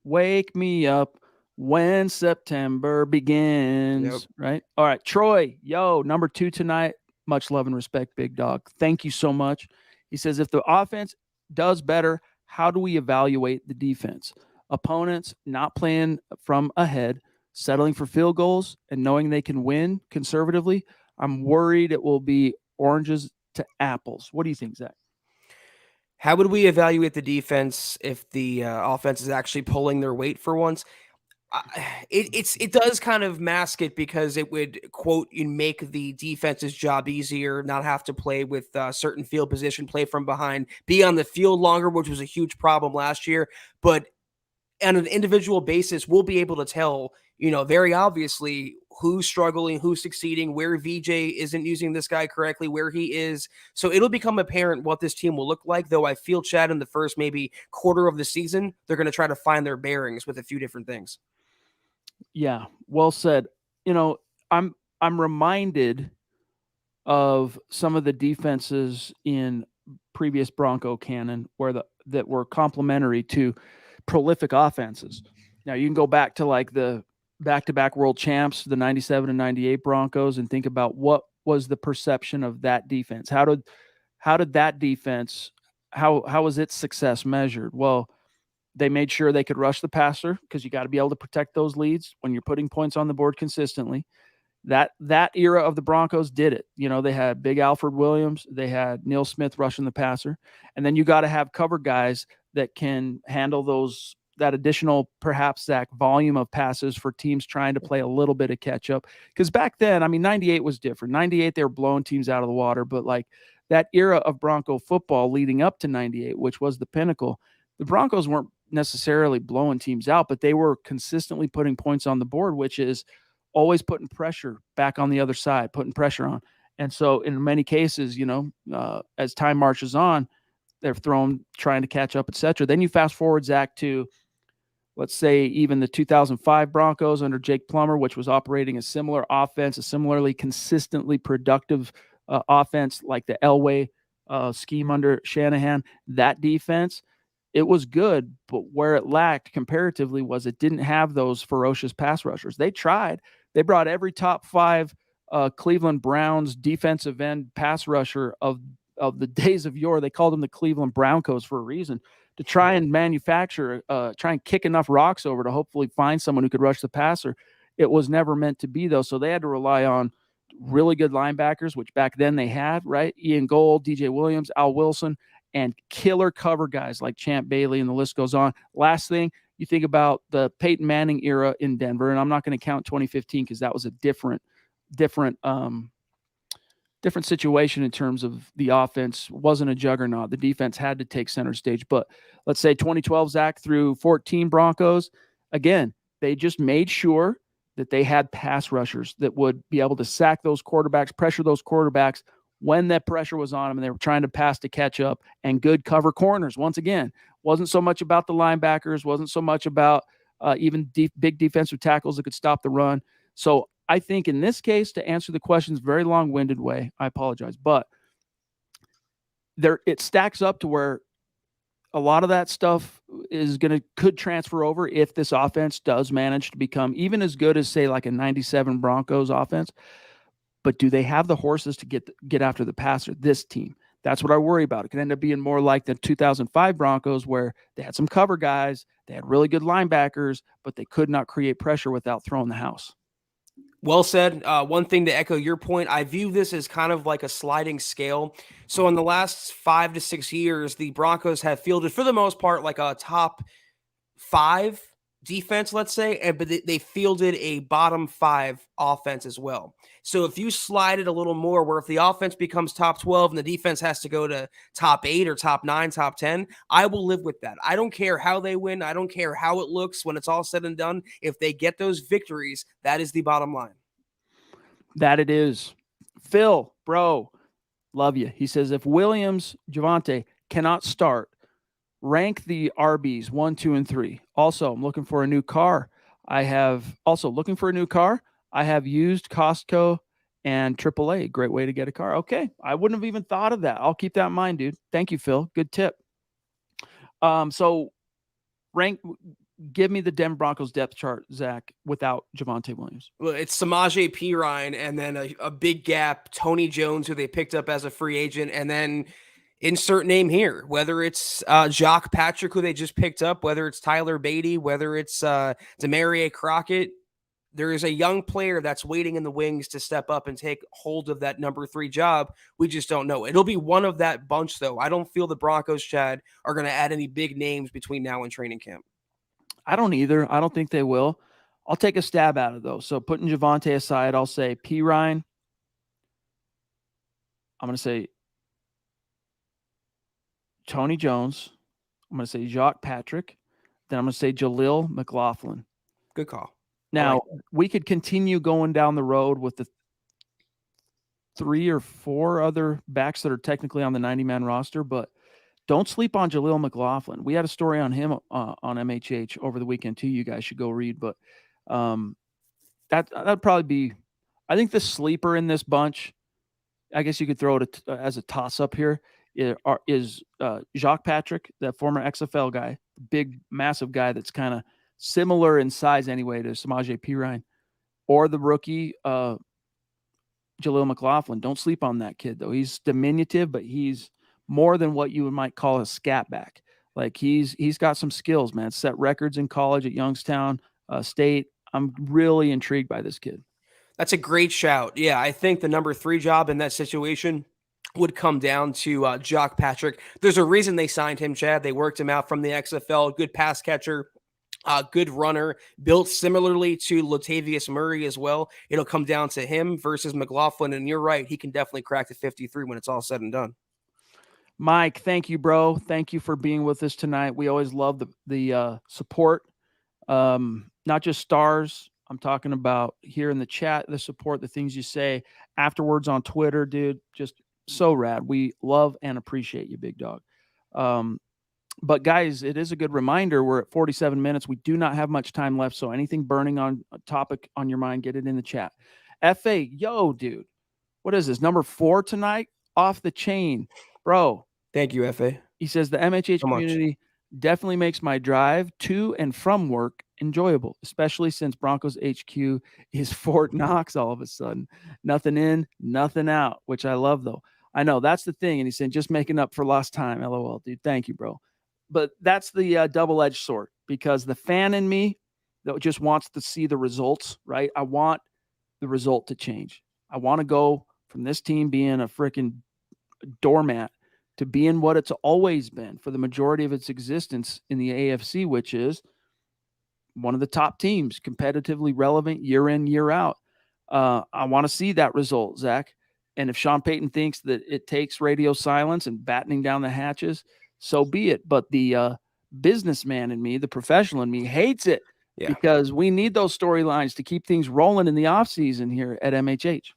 "Wake me up when September begins." Yep. Right? All right, Troy, number 2 tonight. Much love and respect, big dog. Thank you so much. He says, if the offense does better, how do we evaluate the defense? Opponents not playing from ahead, settling for field goals, and knowing they can win conservatively. I'm worried it will be oranges to apples. What do you think, Zach? How would we evaluate the defense if the offense is actually pulling their weight for once? It does kind of mask it because it would quote make the defense's job easier, not have to play with certain field position, play from behind, be on the field longer, which was a huge problem last year. But on an individual basis, we'll be able to tell, very obviously who's struggling, who's succeeding, where VJ isn't using this guy correctly, where he is. So it'll become apparent what this team will look like, though I feel, Chad, in the first maybe quarter of the season, they're going to try to find their bearings with a few different things. Yeah, well said. I'm reminded of some of the defenses in previous Bronco canon that were complementary to prolific offenses. Now you can go back to like the back-to-back world champs, the 97 and 98 Broncos, and think about what was the perception of that defense. How did that defense, how was its success measured? Well, they made sure they could rush the passer because you got to be able to protect those leads when you're putting points on the board consistently. That era of the Broncos did it. They had big Alfred Williams, they had Neil Smith rushing the passer, and then you got to have cover guys that can handle that additional, perhaps, Zach, volume of passes for teams trying to play a little bit of catch up. Because back then, 98 was different. 98, they were blowing teams out of the water, but like that era of Bronco football leading up to 98, which was the pinnacle, the Broncos weren't necessarily blowing teams out, but they were consistently putting points on the board, which is always putting pressure back on the other side, putting pressure on. And so in many cases, as time marches on, they're trying to catch up, etc. Then you fast forward, Zach, to, let's say, even the 2005 Broncos under Jake Plummer, which was operating a similar offense, a similarly consistently productive offense like the Elway scheme under Shanahan. That defense, it was good, but where it lacked comparatively was it didn't have those ferocious pass rushers. They tried. They brought every top 5 Cleveland Browns defensive end pass rusher of the days of yore. They called them the Cleveland Broncos for a reason, to try and manufacture, try and kick enough rocks over to hopefully find someone who could rush the passer. It was never meant to be, though. So they had to rely on really good linebackers, which back then they had, right? Ian Gold, DJ Williams, Al Wilson, and killer cover guys like Champ Bailey, and the list goes on. Last thing, you think about the Peyton Manning era in Denver, and I'm not going to count 2015 because that was a different situation in terms of the offense. Wasn't a juggernaut. The defense had to take center stage. But let's say 2012, Zach, through 14 Broncos, again, they just made sure that they had pass rushers that would be able to sack those quarterbacks, pressure those quarterbacks when that pressure was on them and they were trying to pass to catch up, and good cover corners. Once again, wasn't so much about the linebackers, wasn't so much about even big defensive tackles that could stop the run. So I think in this case, to answer the questions very long-winded way, I apologize, but it stacks up to where a lot of that stuff could transfer over if this offense does manage to become even as good as, say, like a 97 Broncos offense. But do they have the horses to get after the passer? This team, that's what I worry about. It could end up being more like the 2005 Broncos, where they had some cover guys, they had really good linebackers, but they could not create pressure without throwing the house. Well said. One thing to echo your point, I view this as kind of like a sliding scale. So in the last 5 to 6 years, the Broncos have fielded, for the most part, like a top 5 defense, let's say, but they fielded a bottom 5 offense as well. So if you slide it a little more, where if the offense becomes top 12 and the defense has to go to top 8 or top 9, top 10, I will live with that. I don't care how they win. I don't care how it looks when it's all said and done. If they get those victories, that is the bottom line. That it is. Phil, bro, love you. He says, if Williams, Javonte cannot start, rank the RBs 1, 2, and 3. Also, I'm looking for a new car. I have used Costco and AAA. Great way to get a car. Okay. I wouldn't have even thought of that. I'll keep that in mind, dude. Thank you, Phil. Good tip. So give me the Denver Broncos depth chart, Zach, without Javonte Williams. Well, it's Samaje Perine and then a big gap, Tony Jones, who they picked up as a free agent, and then insert name here, whether it's Jacques Patrick, who they just picked up, whether it's Tyler Beatty, whether it's Demarie Crockett. There is a young player that's waiting in the wings to step up and take hold of that number 3 job. We just don't know. It'll be one of that bunch, though. I don't feel the Broncos, Chad, are going to add any big names between now and training camp. I don't either. I don't think they will. I'll take a stab at it, though. So putting Javonte aside, I'll say Perine. I'm going to say Tony Jones. I'm going to say Jacques Patrick. Then I'm going to say Jaleel McLaughlin. Good call. Now, we could continue going down the road with the 3 or 4 other backs that are technically on the 90-man roster, but don't sleep on Jaleel McLaughlin. We had a story on him on MHH over the weekend, too. You guys should go read. But that'd probably be – I think the sleeper in this bunch, I guess you could throw it as a toss-up here, is Jacques Patrick, that former XFL guy, big, massive guy that's kind of similar in size anyway to Samaje Perine, or the rookie Jaleel McLaughlin. Don't sleep on that kid, though. He's diminutive, but he's more than what you might call a scat back. Like he's got some skills, man. Set records in college at Youngstown State. I'm really intrigued by this kid. That's a great shout. Yeah, I think the number 3 job in that situation would come down to Jacques Patrick. There's a reason they signed him, Chad. They worked him out from the XFL. Good pass catcher. Good runner, built similarly to Latavius Murray as well. It'll come down to him versus McLaughlin, and you're right. He can definitely crack the 53 when it's all said and done. Mike, thank you, bro. Thank you for being with us tonight. We always love the support, not just stars. I'm talking about here in the chat, the support, the things you say afterwards on Twitter, dude. Just so rad. We love and appreciate you, big dog. But guys, it is a good reminder. We're at 47 minutes. We do not have much time left. So anything burning on a topic on your mind, get it in the chat. FA, yo, dude, what is this? Number 4 tonight? Off the chain, bro. Thank you, FA. He says the MHH community definitely makes my drive to and from work enjoyable, especially since Broncos HQ is Fort Knox all of a sudden. Nothing in, nothing out, which I love, though. I know that's the thing. And he's saying just making up for lost time. LOL, dude. Thank you, bro. But that's the double-edged sword, because the fan in me that just wants to see the results, right? I want the result to change. I want to go from this team being a freaking doormat to being what it's always been for the majority of its existence in the AFC, which is one of the top teams, competitively relevant year in, year out. I want to see that result, Zach. And if Sean Payton thinks that it takes radio silence and battening down the hatches, so be it. But the businessman in me, the professional in me, hates it because we need those storylines to keep things rolling in the offseason here at MHH.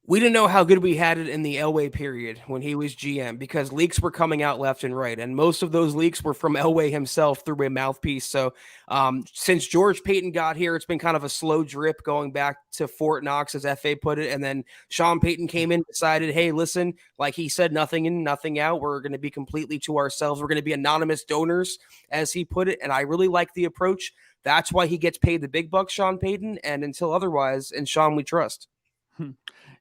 We didn't know how good we had it in the Elway period when he was GM, because leaks were coming out left and right. And most of those leaks were from Elway himself through a mouthpiece. So since George Payton got here, it's been kind of a slow drip going back to Fort Knox, as FA put it. And then Sean Payton came in, decided, hey, listen, like he said, nothing in, nothing out. We're going to be completely to ourselves. We're going to be anonymous donors, as he put it. And I really like the approach. That's why he gets paid the big bucks, Sean Payton. And until otherwise, in Sean we trust.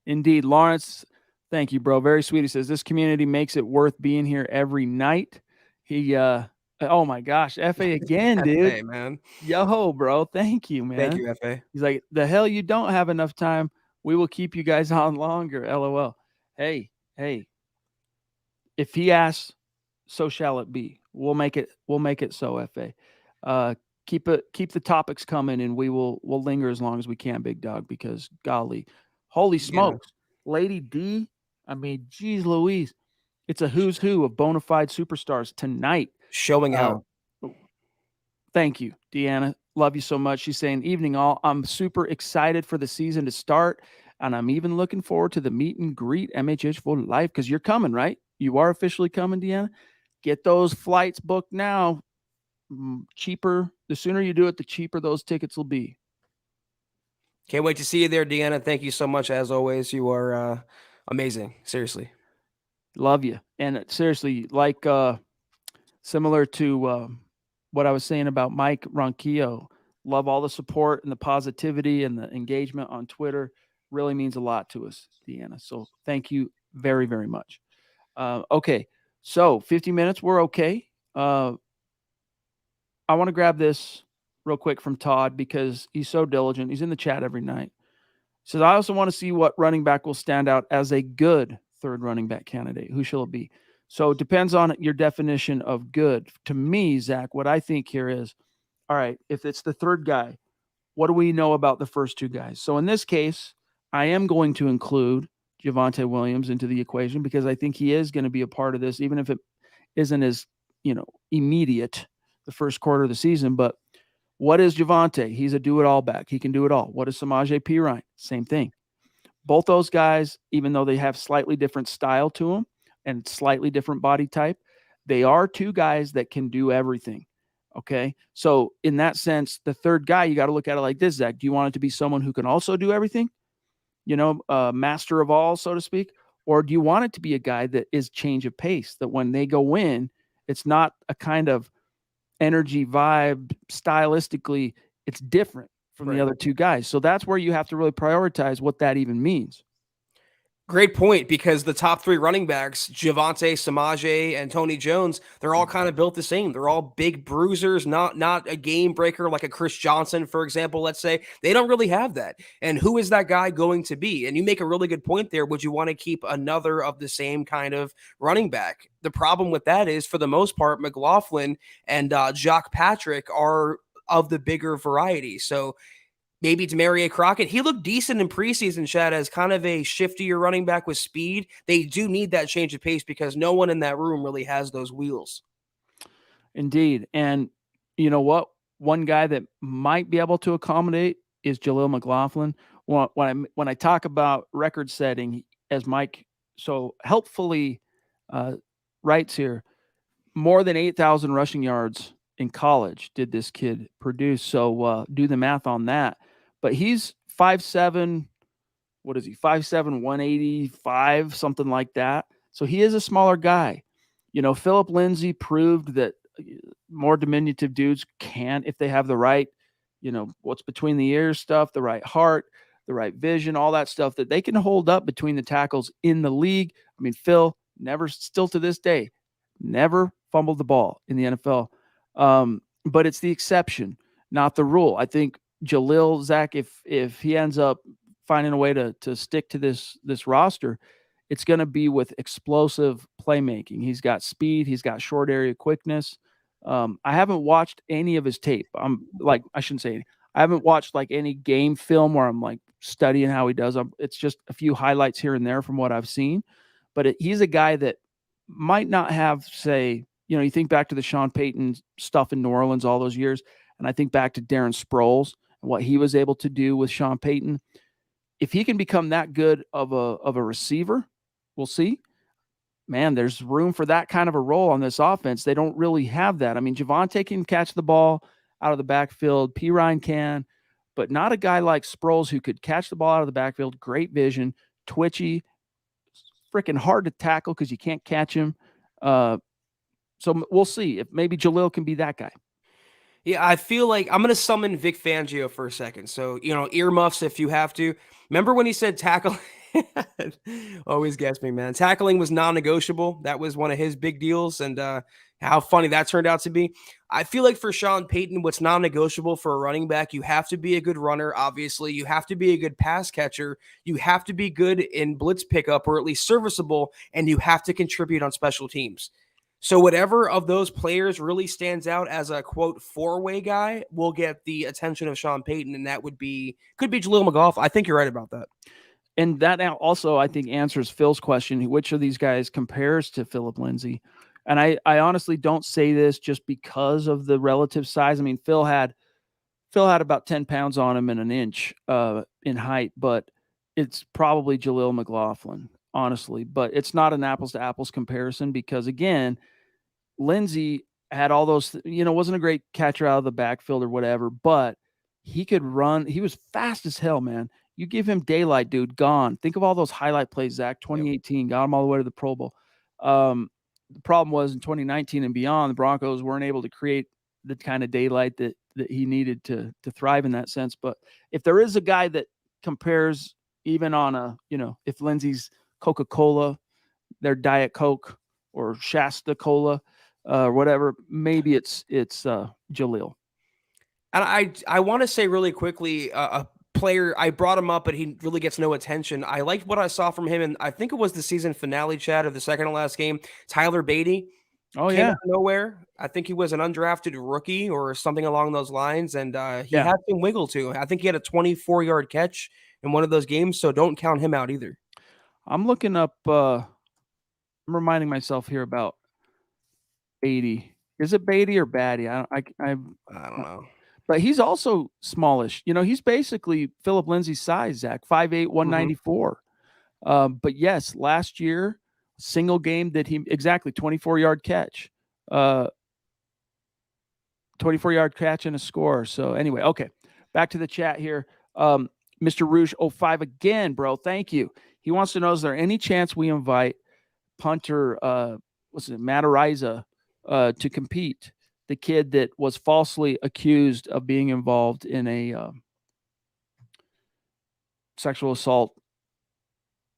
Indeed. Lawrence, thank you, bro. Very sweet. He says, this community makes it worth being here every night. He, oh my gosh, FA again, dude. FA, man. Yo, bro. Thank you, man. Thank you, FA. He's like, the hell you don't have enough time. We will keep you guys on longer. LOL. Hey, if he asks, so shall it be. We'll make it so, FA. keep the topics coming, and we'll linger as long as we can, big dog, because golly, holy Yeah. smokes, Lady D. I mean, geez Louise, it's a who's who of bona fide superstars tonight. Showing Uh, out. Thank you, Deanna. Love you so much. She's saying, evening all. I'm super excited for the season to start. And I'm even looking forward to the meet and greet MHH for life, because you're coming, right? You are officially coming, Deanna. Get those flights booked now. Cheaper. The sooner you do it, the cheaper those tickets will be. Can't wait to see you there, Deanna. Thank you so much. As always, you are amazing. Seriously. Love you. And seriously, like similar to what I was saying about Mike Ronquillo, love all the support and the positivity and the engagement on Twitter. Really means a lot to us, Deanna. So thank you very, very much. Okay. So 50 minutes, we're okay. I want to grab this real quick from Todd because he's so diligent. He's in the chat every night. He says, I also want to see what running back will stand out as a good third running back candidate. Who shall it be? So it depends on your definition of good. To me, Zach, what I think here is, all right, if it's the third guy, what do we know about the first two guys? So in this case, I am going to include Javonte Williams into the equation because I think he is going to be a part of this, even if it isn't as, immediate the first quarter of the season. But what is Javonte? He's a do-it-all back. He can do it all. What is Samaje Perine? Same thing. Both those guys, even though they have slightly different style to them and slightly different body type, they are two guys that can do everything. Okay. So in that sense, the third guy, you got to look at it like this, Zach. Do you want it to be someone who can also do everything? Master of all, so to speak? Or do you want it to be a guy that is change of pace, that when they go in, it's not a kind of energy vibe stylistically, it's different from the other two guys. So that's where you have to really prioritize what that even means. Great point, because the top three running backs, Javonte, Samaje, and Tony Jones, they're all kind of built the same. They're all big bruisers, not a game breaker like a Chris Johnson, for example, let's say. They don't really have that. And who is that guy going to be? And you make a really good point there. Would you want to keep another of the same kind of running back? The problem with that is, for the most part, McLaughlin and Jacques Patrick are of the bigger variety. So maybe Demarius Crockett. He looked decent in preseason, Chad, as kind of a shiftier running back with speed. They do need that change of pace because no one in that room really has those wheels. Indeed. And you know what? One guy that might be able to accommodate is Jaleel McLaughlin. When I talk about record setting, as Mike so helpfully writes here, more than 8,000 rushing yards in college did this kid produce. So do the math on that. But he's 5'7", what is he, 5'7", 185, something like that. So he is a smaller guy. Philip Lindsay proved that more diminutive dudes can, if they have the right, what's between the ears stuff, the right heart, the right vision, all that stuff, that they can hold up between the tackles in the league. I mean, Phil still to this day, never fumbled the ball in the NFL. But it's the exception, not the rule. I think Jaleel, Zach, if he ends up finding a way to stick to this roster, it's going to be with explosive playmaking. He's got speed. He's got short area quickness. I haven't watched any of his tape. I shouldn't say any. I haven't watched like any game film where I'm like studying how he does. It's just a few highlights here and there from what I've seen. But he's a guy that might not have, say, you think back to the Sean Payton stuff in New Orleans all those years, and I think back to Darren Sproles and what he was able to do with Sean Payton. If he can become that good of a receiver, we'll see. Man, there's room for that kind of a role on this offense. They don't really have that. I mean, Javonte can catch the ball out of the backfield. Perine can, but not a guy like Sproles who could catch the ball out of the backfield. Great vision, twitchy, freaking hard to tackle because you can't catch him. So we'll see if maybe Jaleel can be that guy. Yeah, I feel like I'm going to summon Vic Fangio for a second. So, earmuffs if you have to. Remember when he said tackle? Always gets me, man. Tackling was non-negotiable. That was one of his big deals, and how funny that turned out to be. I feel like for Sean Payton, what's non-negotiable for a running back, you have to be a good runner, obviously. You have to be a good pass catcher. You have to be good in blitz pickup, or at least serviceable, and you have to contribute on special teams. So whatever of those players really stands out as a quote four-way guy will get the attention of Sean Payton, and that could be Jaleel McGough. I think you're right about that. And that now also, I think, answers Phil's question: which of these guys compares to Philip Lindsay? And I honestly don't say this just because of the relative size. I mean, Phil had about 10 pounds on him and an inch in height, but it's probably Jaleel McLaughlin, honestly. But it's not an apples to apples comparison because, again, Lindsey had all those, wasn't a great catcher out of the backfield or whatever, but he could run. He was fast as hell, man. You give him daylight, dude, gone. Think of all those highlight plays, Zach, 2018, got him all the way to the Pro Bowl. The problem was in 2019 and beyond, the Broncos weren't able to create the kind of daylight that he needed to thrive in that sense. But if there is a guy that compares even on a, if Lindsey's Coca-Cola, their Diet Coke or Shasta Cola, or whatever, maybe it's Jaleel. And I want to say really quickly, a player, I brought him up, but he really gets no attention. I liked what I saw from him, and I think it was the season finale, Chad, of the second to last game. Tyler Beatty came out of nowhere. I think he was an undrafted rookie or something along those lines, and he had some wiggle too. I think he had a 24-yard catch in one of those games, so don't count him out either. I'm looking up. I'm reminding myself here about Beatty. Is it Beatty or Batty? I don't know. But he's also smallish. He's basically Philip Lindsay's size, Zach, 5'8", 194. But yes, last year, single game that he exactly 24-yard catch. 24-yard catch and a score. So anyway, okay. Back to the chat here. Mr. Rouge 05 again, bro. Thank you. He wants to know, is there any chance we invite punter Matariza to compete? The kid that was falsely accused of being involved in a sexual assault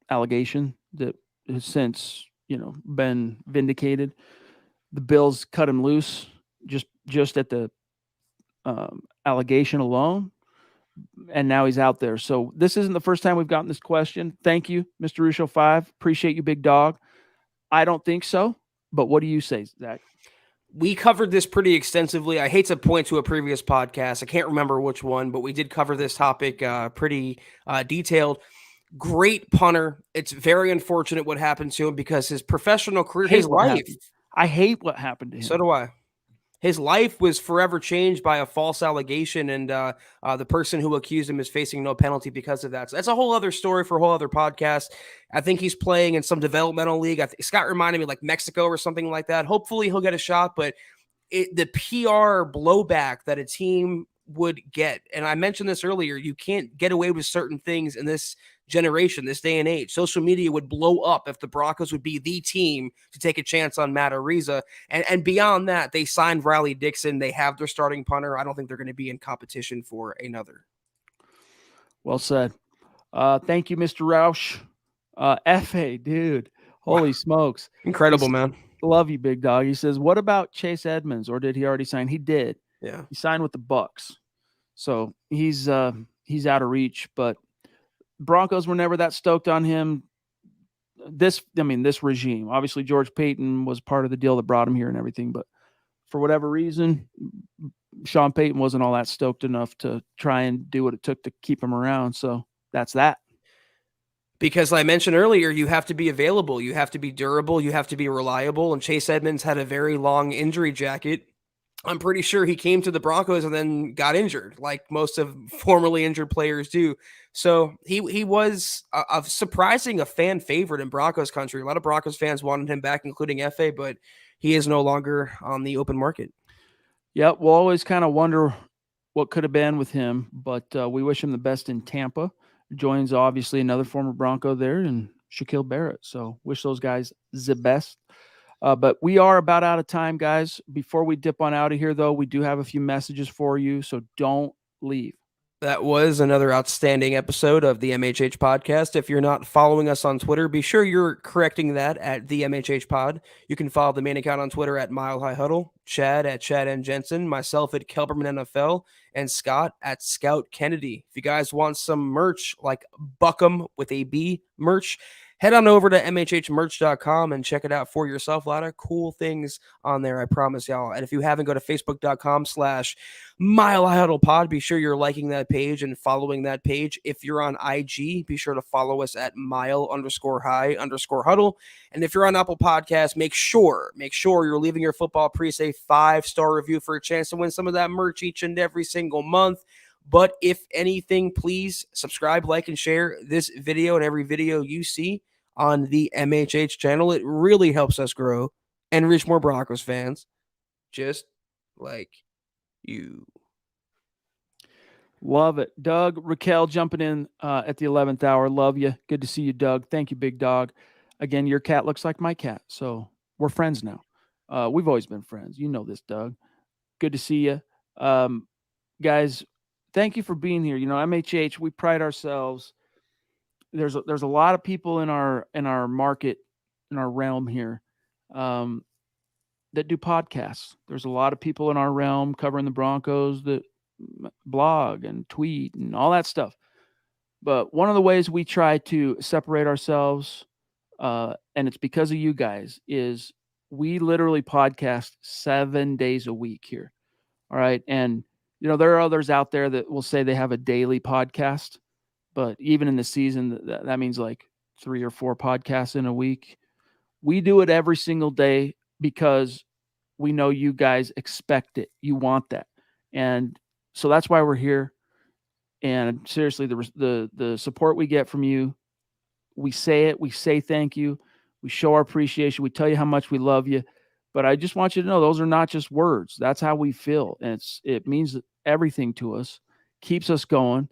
allegation that has since, been vindicated. The Bills cut him loose just at the allegation alone, and now he's out there. So this isn't the first time we've gotten this question. Thank you, Mr. Rusho 5. Appreciate you, big dog. I don't think so, but what do you say, Zach? We covered this pretty extensively. I hate to point to a previous podcast. I can't remember which one, but we did cover this topic pretty detailed. Great punter. It's very unfortunate what happened to him because his professional career, his life. I hate what happened to him. So do I. His life was forever changed by a false allegation, and the person who accused him is facing no penalty because of that. So that's a whole other story for a whole other podcast. I think he's playing in some developmental league. Scott reminded me like Mexico or something like that. Hopefully he'll get a shot, but the PR blowback that a team would get, and I mentioned this earlier, you can't get away with certain things in this generation, this day and age. Social media would blow up if the Broncos would be the team to take a chance on Matt Ariza. And beyond that, they signed Riley Dixon. They have their starting punter. I don't think they're going to be in competition for another. Well said. Thank you, Mr. Roush. F.A., dude. Holy smokes. Incredible, man. Love you, big dog. He says, what about Chase Edmonds, or did he already sign? He did. Yeah. He signed with the Bucks. So he's out of reach, but Broncos were never that stoked on him. This regime, obviously George Payton was part of the deal that brought him here and everything, but for whatever reason, Sean Payton wasn't all that stoked enough to try and do what it took to keep him around. So that's that. Because I mentioned earlier, you have to be available, you have to be durable, you have to be reliable, and Chase Edmonds had a very long injury jacket. I'm pretty sure he came to the Broncos and then got injured, like most of formerly injured players do. So he was a surprising, a fan favorite in Broncos country. A lot of Broncos fans wanted him back, including FA, but he is no longer on the open market. Yeah, we'll always kind of wonder what could have been with him, but we wish him the best in Tampa. Joins obviously another former Bronco there, and Shaquille Barrett. So wish those guys the best. But we are about out of time, guys. Before we dip on out of here, though, we do have a few messages for you, so don't leave. That was another outstanding episode of the MHH podcast. If you're not following us on Twitter, be sure you're correcting that at the MHH pod. You can follow the main account on Twitter at Mile High Huddle, Chad at Chad and Jensen, myself at Kelberman NFL, and Scott at Scout Kennedy. If you guys want some merch like Buckham with a B merch, head on over to mhhmerch.com and check it out for yourself. A lot of cool things on there, I promise y'all. And if you haven't, go to facebook.com/Mile High Huddle Pod. Be sure you're liking that page and following that page. If you're on IG, be sure to follow us at mile_high_huddle. And if you're on Apple Podcasts, make sure you're leaving your football priest a 5-star review for a chance to win some of that merch each and every single month. But if anything, please subscribe, like, and share this video and every video you see on the MHH channel. It really helps us grow and reach more Broncos fans, just like you. Love it. Doug, Raquel jumping in at the 11th hour. Love you. Good to see you, Doug. Thank you, big dog. Again, your cat looks like my cat, so we're friends now. We've always been friends. You know this, Doug. Good to see you. Guys, thank you for being here. You know, MHH, we pride ourselves. There's a lot of people in our market, in our realm here, that do podcasts. There's a lot of people in our realm covering the Broncos that blog and tweet and all that stuff. But one of the ways we try to separate ourselves, and it's because of you guys, is we literally podcast 7 days a week here. All right. And, you know, there are others out there that will say they have a daily podcast, but even in the season, that means like 3 or 4 podcasts in a week. We do it every single day because we know you guys expect it. You want that. And so that's why we're here. And seriously, the support we get from you, we say it, we say thank you, we show our appreciation, we tell you how much we love you. But I just want you to know those are not just words. That's how we feel. And it means everything to us, keeps us going,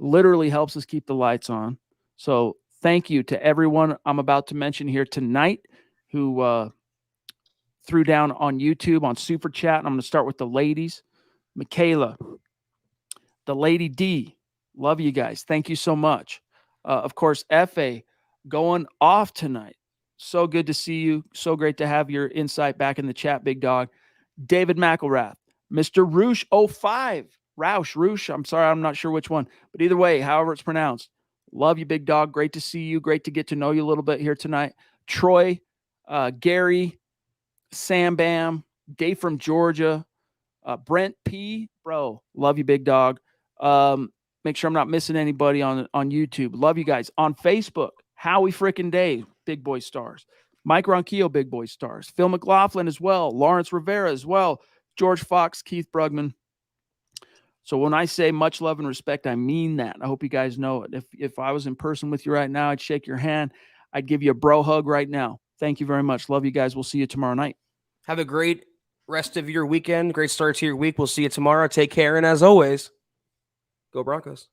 literally helps us keep the lights on. So thank you to everyone I'm about to mention here tonight who threw down on YouTube, on Super Chat. And I'm going to start with the ladies. Michaela, the Lady D, love you guys. Thank you so much. Of course, FA going off tonight. So good to see you. So great to have your insight back in the chat, big dog. David McElrath, Mr. Roosh 05. Roosh. I'm sorry, I'm not sure which one. But either way, however it's pronounced. Love you, big dog. Great to see you. Great to get to know you a little bit here tonight. Troy, Gary, Sam Bam, Dave from Georgia, Brent P. Bro, love you, big dog. Make sure I'm not missing anybody on YouTube. Love you guys. On Facebook, Howie frickin' Dave, Big Boy Stars. Mike Ronquillo, Big Boy Stars. Phil McLaughlin as well. Lawrence Rivera as well. George Fox, Keith Brugman. So when I say much love and respect, I mean that. I hope you guys know it. If I was in person with you right now, I'd shake your hand. I'd give you a bro hug right now. Thank you very much. Love you guys. We'll see you tomorrow night. Have a great rest of your weekend. Great start to your week. We'll see you tomorrow. Take care. And as always, go Broncos.